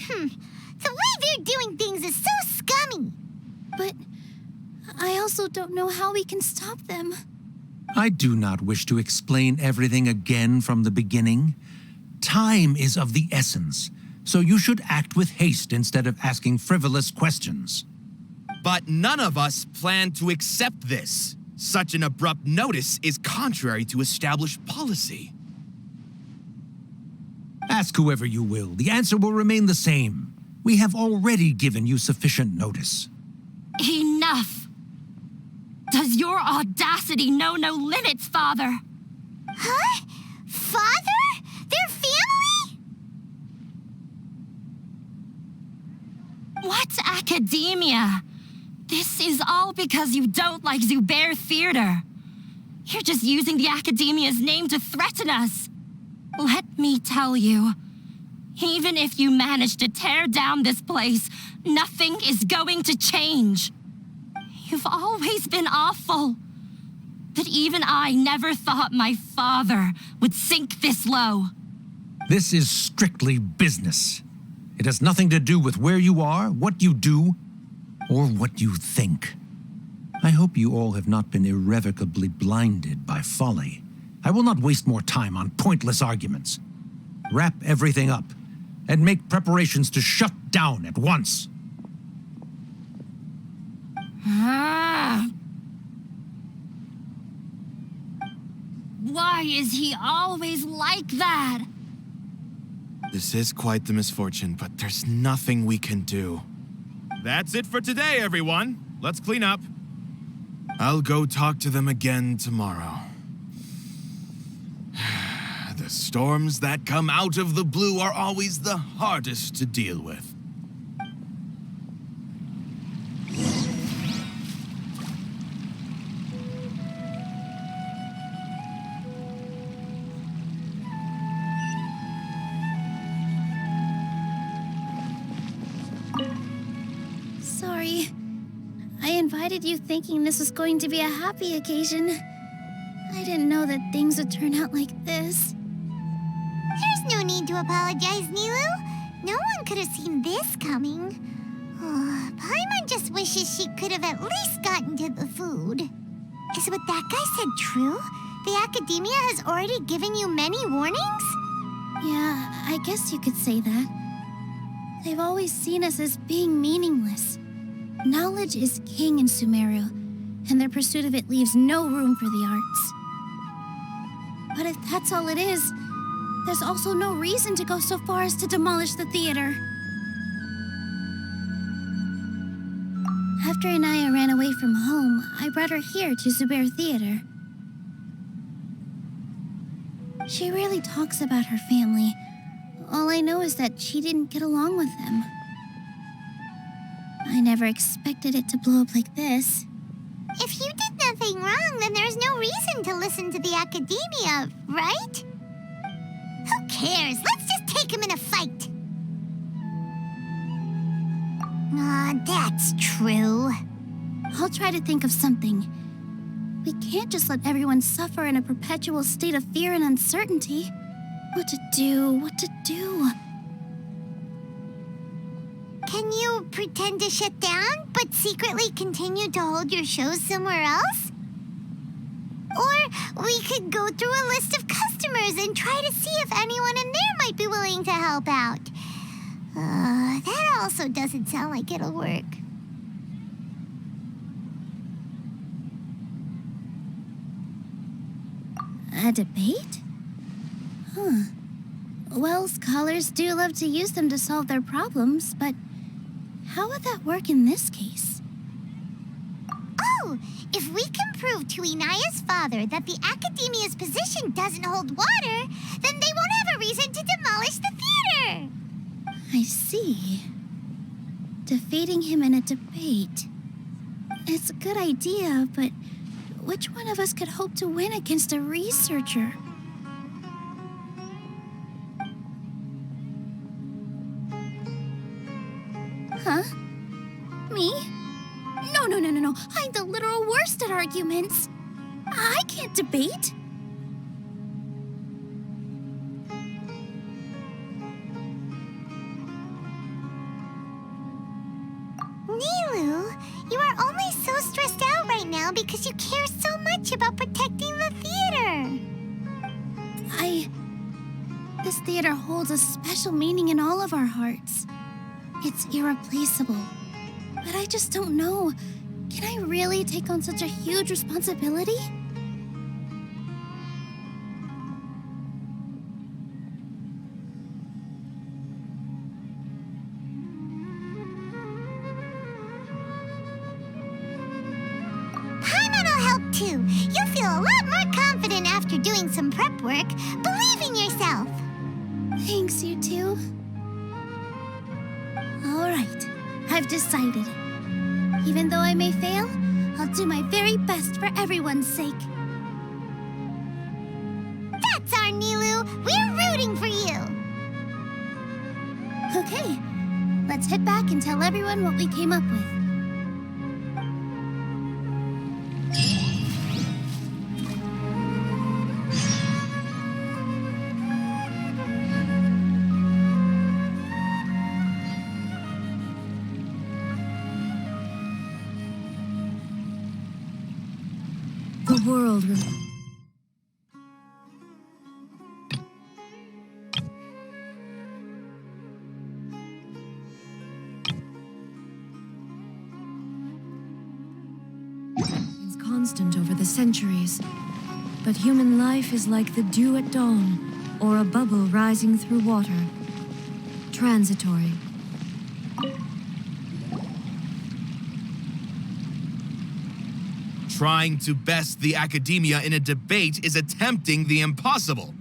The way they're doing things is so scummy. But I also don't know how we can stop them. I do not wish to explain everything again from the beginning. Time is of the essence, so you should act with haste instead of asking frivolous questions. But none of us plan to accept this. Such an abrupt notice is contrary to established policy. Ask whoever you will, the answer will remain the same. We have already given you sufficient notice. Enough! Does your audacity know no limits, Father? Huh? Father? Their family? What academia? This is all because you don't like Zubair Theater. You're just using the academia's name to threaten us. Let me tell you, even if you manage to tear down this place, nothing is going to change. You've always been awful. But even I never thought my father would sink this low. This is strictly business. It has nothing to do with where you are, what you do, or what you think. I hope you all have not been irrevocably blinded by folly. I will not waste more time on pointless arguments. Wrap everything up and make preparations to shut down at once. Why is he always like that? This is quite the misfortune, but there's nothing we can do. That's it for today, everyone. Let's clean up. I'll go talk to them again tomorrow. The storms that come out of the blue are always the hardest to deal with. invited you thinking this was going to be a happy occasion. I didn't know that things would turn out like this. There's no need to apologize, Nilu. No one could have seen this coming. Oh, Paimon just wishes she could have at least gotten to the food. Is what that guy said true? The Academia has already given you many warnings? Yeah, I guess you could say that. They've always seen us as being meaningless. Knowledge is king in Sumeru, and their pursuit of it leaves no room for the arts. But if that's all it is, there's also no reason to go so far as to demolish the theater. After Anaya ran away from home, I brought her here to Zubair Theater. She rarely talks about her family. All I know is that she didn't get along with them. I never expected it to blow up like this. If you did nothing wrong, then there's no reason to listen to the Academia, right? Who cares? Let's just take him in a fight. That's true. I'll try to think of something. We can't just let everyone suffer in a perpetual state of fear and uncertainty. What to do? Can you pretend to shut down, but secretly continue to hold your shows somewhere else? Or we could go through a list of customers and try to see if anyone in there might be willing to help out. That also doesn't sound like it'll work. A debate? Well, scholars do love to use them to solve their problems, but how would that work in this case? Oh, if we can prove to Inaya's father that the Academia's position doesn't hold water, then they won't have a reason to demolish the theater. I see. Defeating him in a debate. It's a good idea, but which one of us could hope to win against a researcher? Huh? Me? No. I'm the literal worst at arguments. I can't debate. Nilu, you are only so stressed out right now because you care so much about protecting the theater. This theater holds a special meaning in all of our hearts. It's irreplaceable. But I just don't know. Can I really take on such a huge responsibility? Paimon will help too. You'll feel a lot more confident after doing some prep work. Believe in yourself. Thanks, you two. All right, I've decided. Even though I may fail, I'll do my very best for everyone's sake. That's our Nilu. We're rooting for you. Okay, let's head back and tell everyone what we came up with. The world is constant over the centuries, but human life is like the dew at dawn, or a bubble rising through water. Transitory. Trying to best the Academia in a debate is attempting the impossible.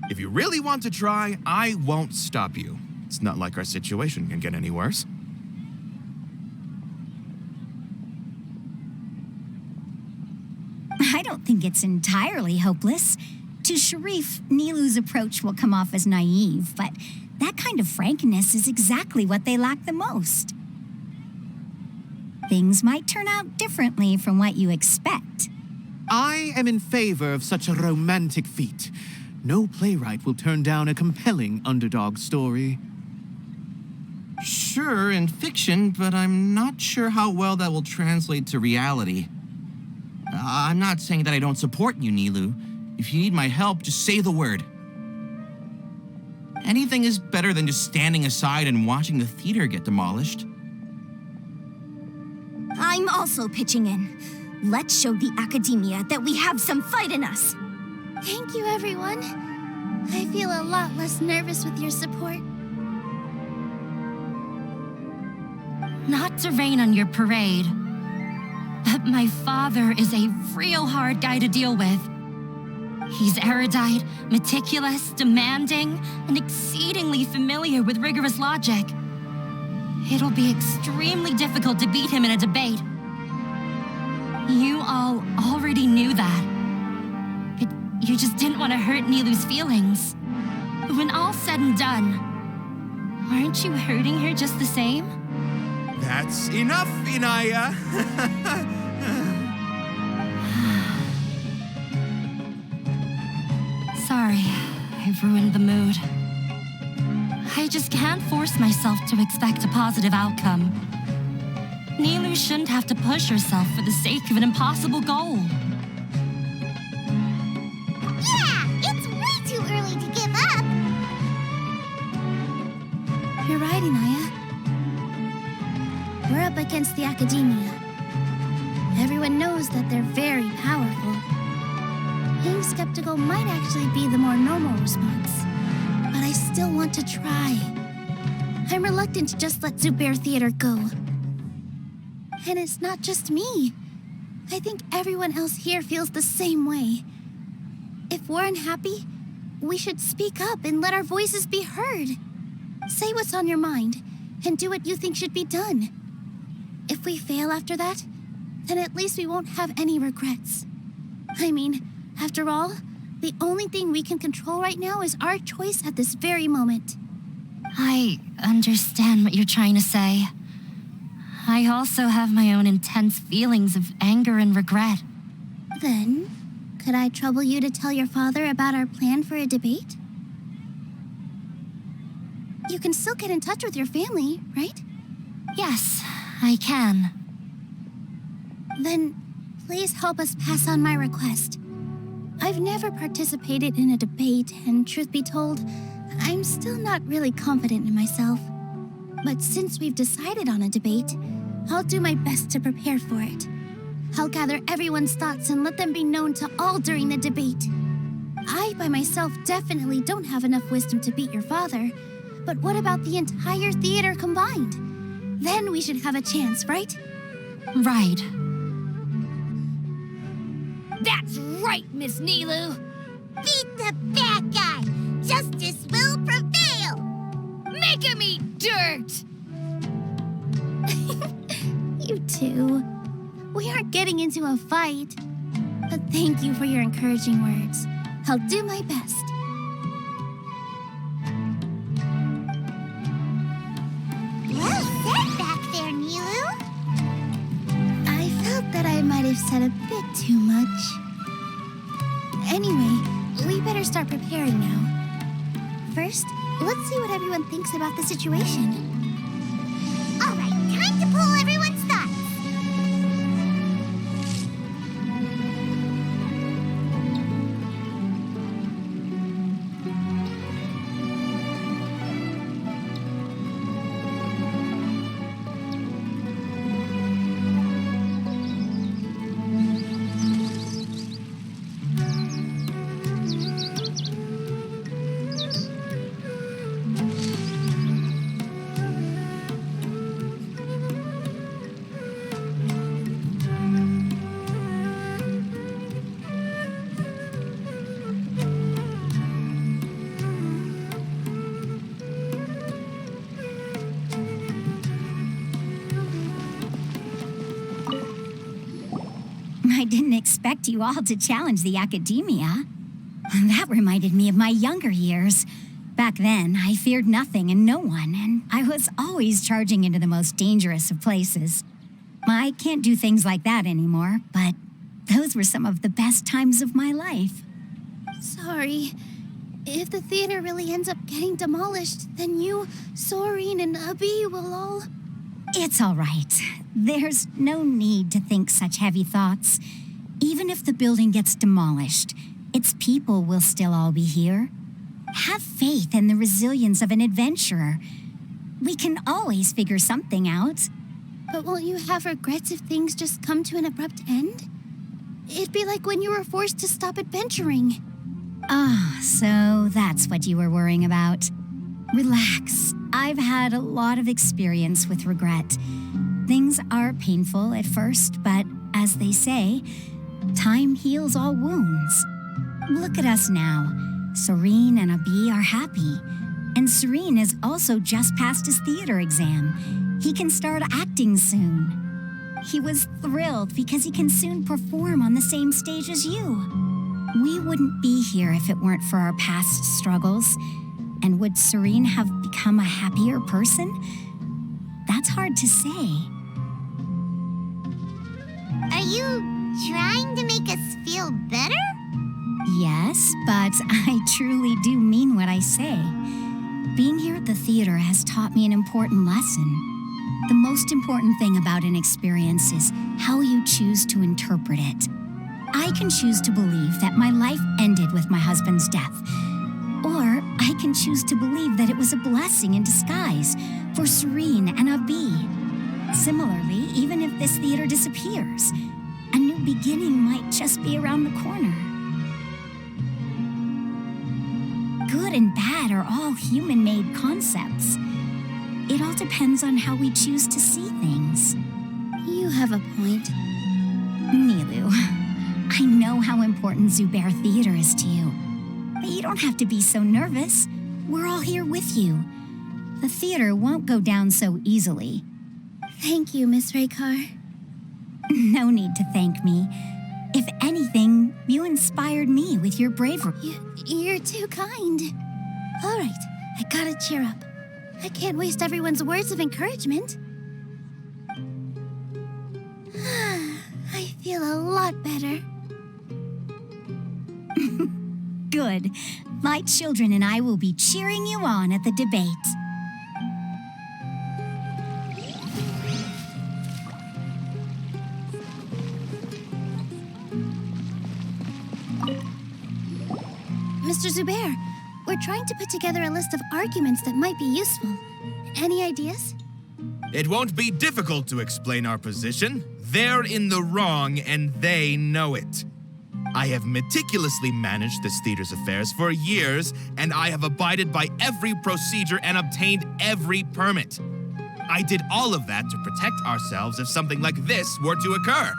If you really want to try, I won't stop you. It's not like our situation can get any worse. I don't think it's entirely hopeless. To Sharif, Nilu's approach will come off as naive, but that kind of frankness is exactly what they lack the most. things might turn out differently from what you expect. I am in favor of such a romantic feat. No playwright will turn down a compelling underdog story. Sure, in fiction, but I'm not sure how well that will translate to reality. I'm not saying that I don't support you, Nilu. If you need my help, just say the word. Anything is better than just standing aside and watching the theater get demolished. I'm also pitching in. Let's show the academia that we have some fight in us. Thank you, everyone. I feel a lot less nervous with your support. Not to rain on your parade, but my father is a real hard guy to deal with. He's erudite, meticulous, demanding, and exceedingly familiar with rigorous logic. It'll be extremely difficult to beat him in a debate. You all already knew that. But you just didn't want to hurt Nilu's feelings. But when all's said and done, aren't you hurting her just the same? That's enough, Inaya. Sorry, I've ruined the mood. I just can't force myself to expect a positive outcome. Nilu shouldn't have to push herself for the sake of an impossible goal. Yeah, it's way too early to give up. You're right, Inaya. We're up against the academia. Everyone knows that they're very powerful. Being skeptical might actually be the more normal response. But I still want to try. I'm reluctant to just let Zubair Theater go. And it's not just me. I think everyone else here feels the same way. If we're unhappy, we should speak up and let our voices be heard. Say what's on your mind and do what you think should be done. If we fail after that, then at least we won't have any regrets. I mean, after all, the only thing we can control right now is our choice at this very moment. I understand what you're trying to say. I also have my own intense feelings of anger and regret. Then, could I trouble you to tell your father about our plan for a debate? You can still get in touch with your family, right? Yes, I can. Then, please help us pass on my request. I've never participated in a debate, and truth be told, I'm still not really confident in myself. But since we've decided on a debate, I'll do my best to prepare for it. I'll gather everyone's thoughts and let them be known to all during the debate. I, by myself, definitely don't have enough wisdom to beat your father. But what about the entire theater combined? Then we should have a chance, right? Right. That's right, Miss Nilu. Beat the bad guy. Justice will prevail. Make him eat dirt. You two. We aren't getting into a fight. But thank you for your encouraging words. I'll do my best. Well said back there, Nilu. I felt that I might have said a bit too much. Anyway, we better start preparing now. First, let's see what everyone thinks about the situation. All right, time to pull everyone's thoughts. I didn't expect you all to challenge the academia. That reminded me of my younger years. Back then, I feared nothing and no one, and I was always charging into the most dangerous of places. I can't do things like that anymore, but those were some of the best times of my life. Sorry. If the theater really ends up getting demolished, then you, Soren, and Abby will all... It's all right. There's no need to think such heavy thoughts. Even if the building gets demolished, its people will still all be here. Have faith in the resilience of an adventurer. We can always figure something out. But won't you have regrets if things just come to an abrupt end? It'd be like when you were forced to stop adventuring. Ah, so that's what you were worrying about. Relax. I've had a lot of experience with regret. Things are painful at first, but as they say, time heals all wounds. Look at us now. Soren and Abi are happy. And Soren has also just passed his theater exam. He can start acting soon. He was thrilled because he can soon perform on the same stage as you. We wouldn't be here if it weren't for our past struggles. And would Soren have become a happier person? That's hard to say. Are you trying to make us feel better? Yes, but I truly do mean what I say. Being here at the theater has taught me an important lesson. The most important thing about an experience is how you choose to interpret it. I can choose to believe that my life ended with my husband's death. Or I can choose to believe that it was a blessing in disguise for Soren and Abi. Similarly, even if this theater disappears, a new beginning might just be around the corner. Good and bad are all human-made concepts. It all depends on how we choose to see things. You have a point. Nilu, I know how important Zubair Theater is to you. But you don't have to be so nervous. We're all here with you. The theater won't go down so easily. Thank you, Miss Raykar. No need to thank me. If anything, you inspired me with your bravery. You're too kind. All right, I gotta cheer up. I can't waste everyone's words of encouragement. I feel a lot better. Good. My children and I will be cheering you on at the debate. Mr. Zubair, we're trying to put together a list of arguments that might be useful. Any ideas? It won't be difficult to explain our position. They're in the wrong, and they know it. I have meticulously managed this theater's affairs for years, and I have abided by every procedure and obtained every permit. I did all of that to protect ourselves if something like this were to occur.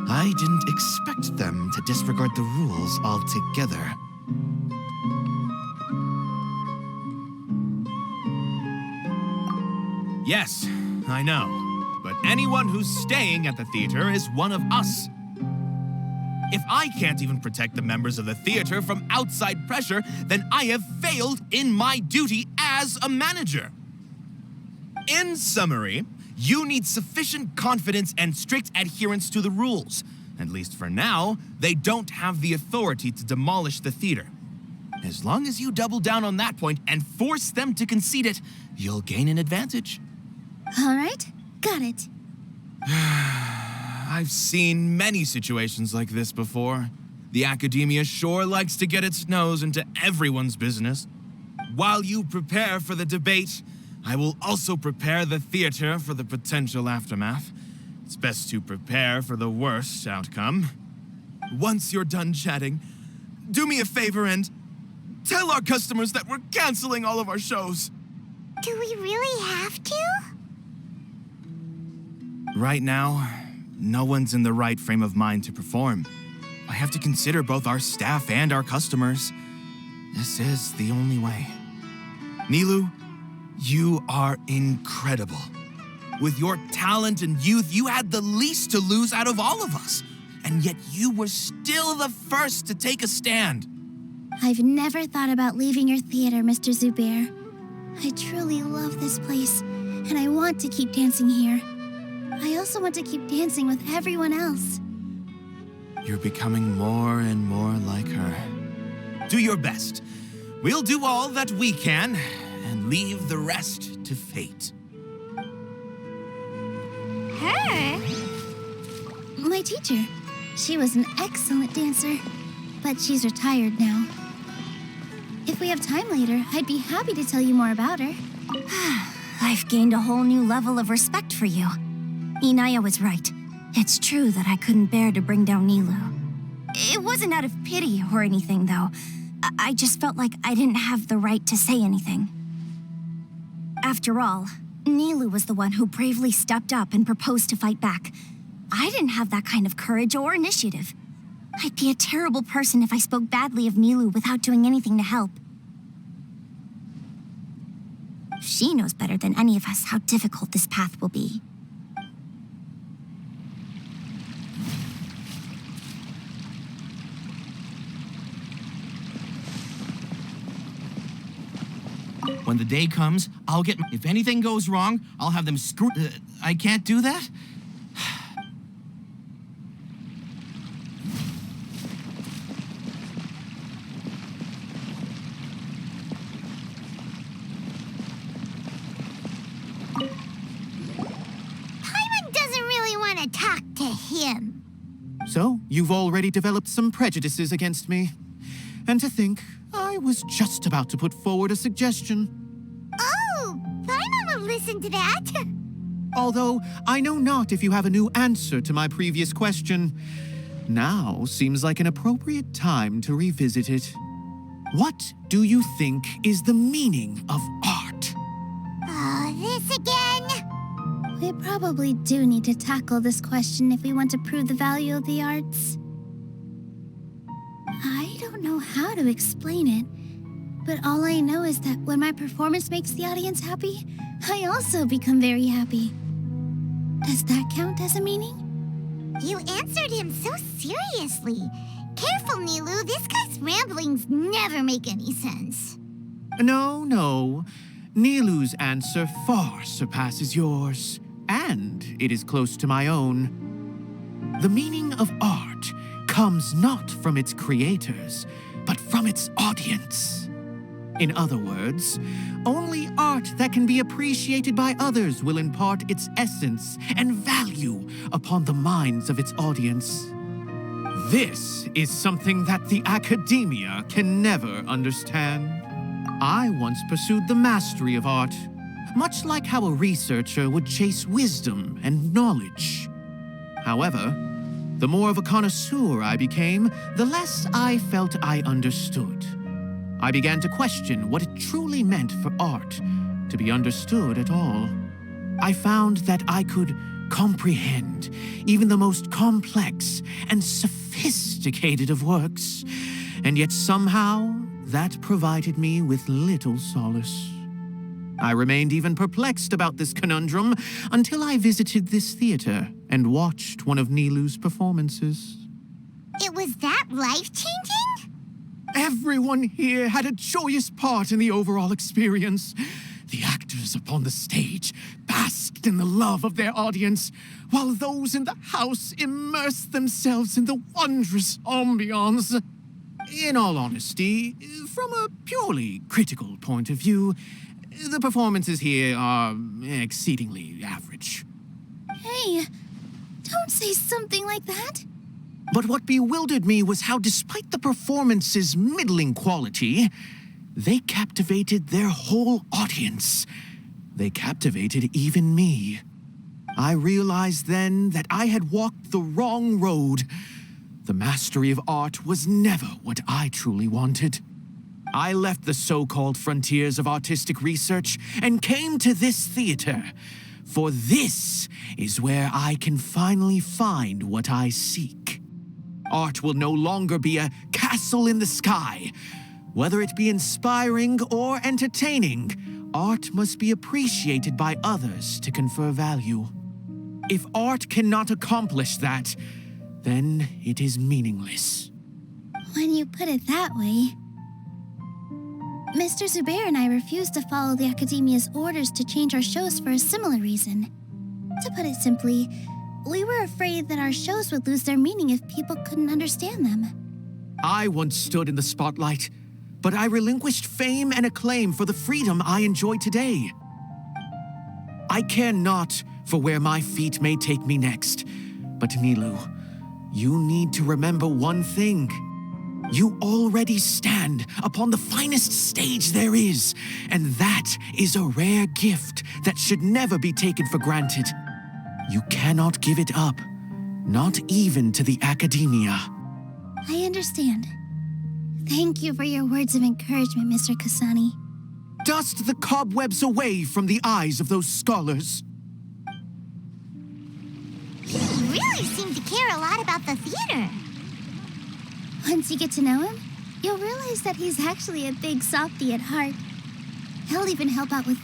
I didn't expect them to disregard the rules altogether. Yes, I know, but anyone who's staying at the theater is one of us. If I can't even protect the members of the theater from outside pressure, then I have failed in my duty as a manager. In summary, you need sufficient confidence and strict adherence to the rules. At least for now, they don't have the authority to demolish the theater. As long as you double down on that point and force them to concede it, you'll gain an advantage. All right, got it. I've seen many situations like this before. The academia sure likes to get its nose into everyone's business. While you prepare for the debate, I will also prepare the theater for the potential aftermath. It's best to prepare for the worst outcome. Once you're done chatting, do me a favor and tell our customers that we're canceling all of our shows. Do we really have to? Right now, no one's in the right frame of mind to perform. I have to consider both our staff and our customers. This is the only way. Nilu, you are incredible. With your talent and youth, you had the least to lose out of all of us. And yet you were still the first to take a stand. I've never thought about leaving your theater, Mr. Zubair. I truly love this place, and I want to keep dancing here. I also want to keep dancing with everyone else. You're becoming more and more like her. Do your best. We'll do all that we can and leave the rest to fate. Her? My teacher. She was an excellent dancer, but she's retired now. If we have time later, I'd be happy to tell you more about her. I've gained a whole new level of respect for you. Inaya was right. It's true that I couldn't bear to bring down Nilu. It wasn't out of pity or anything, though. I just felt like I didn't have the right to say anything. After all, Nilu was the one who bravely stepped up and proposed to fight back. I didn't have that kind of courage or initiative. I'd be a terrible person if I spoke badly of Nilu without doing anything to help. She knows better than any of us how difficult this path will be. When the day comes, I'll get... If anything goes wrong, I'll have them screw... I can't do that? Paimon doesn't really want to talk to him. So, you've already developed some prejudices against me. And to think, I was just about to put forward a suggestion. Oh, Paimon will listen to that. Although, I know not if you have a new answer to my previous question. Now seems like an appropriate time to revisit it. What do you think is the meaning of art? Oh, this again? We probably do need to tackle this question if we want to prove the value of the arts. I don't know how to explain it, but all I know is that when my performance makes the audience happy, I also become very happy. Does that count as a meaning? You answered him so seriously. Careful, Nilu. This guy's ramblings never make any sense. No. Nilu's answer far surpasses yours, and it is close to my own. The meaning of art comes not from its creators, but from its audience. In other words, only art that can be appreciated by others will impart its essence and value upon the minds of its audience. This is something that the academia can never understand. I once pursued the mastery of art, much like how a researcher would chase wisdom and knowledge. However, the more of a connoisseur I became, the less I felt I understood. I began to question what it truly meant for art to be understood at all. I found that I could comprehend even the most complex and sophisticated of works, and yet somehow that provided me with little solace. I remained even perplexed about this conundrum until I visited this theater and watched one of Nilu's performances. It was that life-changing? Everyone here had a joyous part in the overall experience. The actors upon the stage basked in the love of their audience, while those in the house immersed themselves in the wondrous ambiance. In all honesty, from a purely critical point of view, the performances here are exceedingly average. Hey, don't say something like that. But what bewildered me was how, despite the performance's middling quality, they captivated their whole audience. They captivated even me. I realized then that I had walked the wrong road. The mastery of art was never what I truly wanted. I left the so-called frontiers of artistic research and came to this theater, for this is where I can finally find what I seek. Art will no longer be a castle in the sky. Whether it be inspiring or entertaining, art must be appreciated by others to confer value. If art cannot accomplish that, then it is meaningless. When you put it that way... Mr. Zubair and I refused to follow the Academia's orders to change our shows for a similar reason. To put it simply, we were afraid that our shows would lose their meaning if people couldn't understand them. I once stood in the spotlight, but I relinquished fame and acclaim for the freedom I enjoy today. I care not for where my feet may take me next, but Nilu, you need to remember one thing. You already stand upon the finest stage there is, and that is a rare gift that should never be taken for granted. You cannot give it up, not even to the academia. I understand. Thank you for your words of encouragement, Mr. Kasani. Dust the cobwebs away from the eyes of those scholars. He really seemed to care a lot about the theater. Once you get to know him, you'll realize that he's actually a big softie at heart. He'll even help out with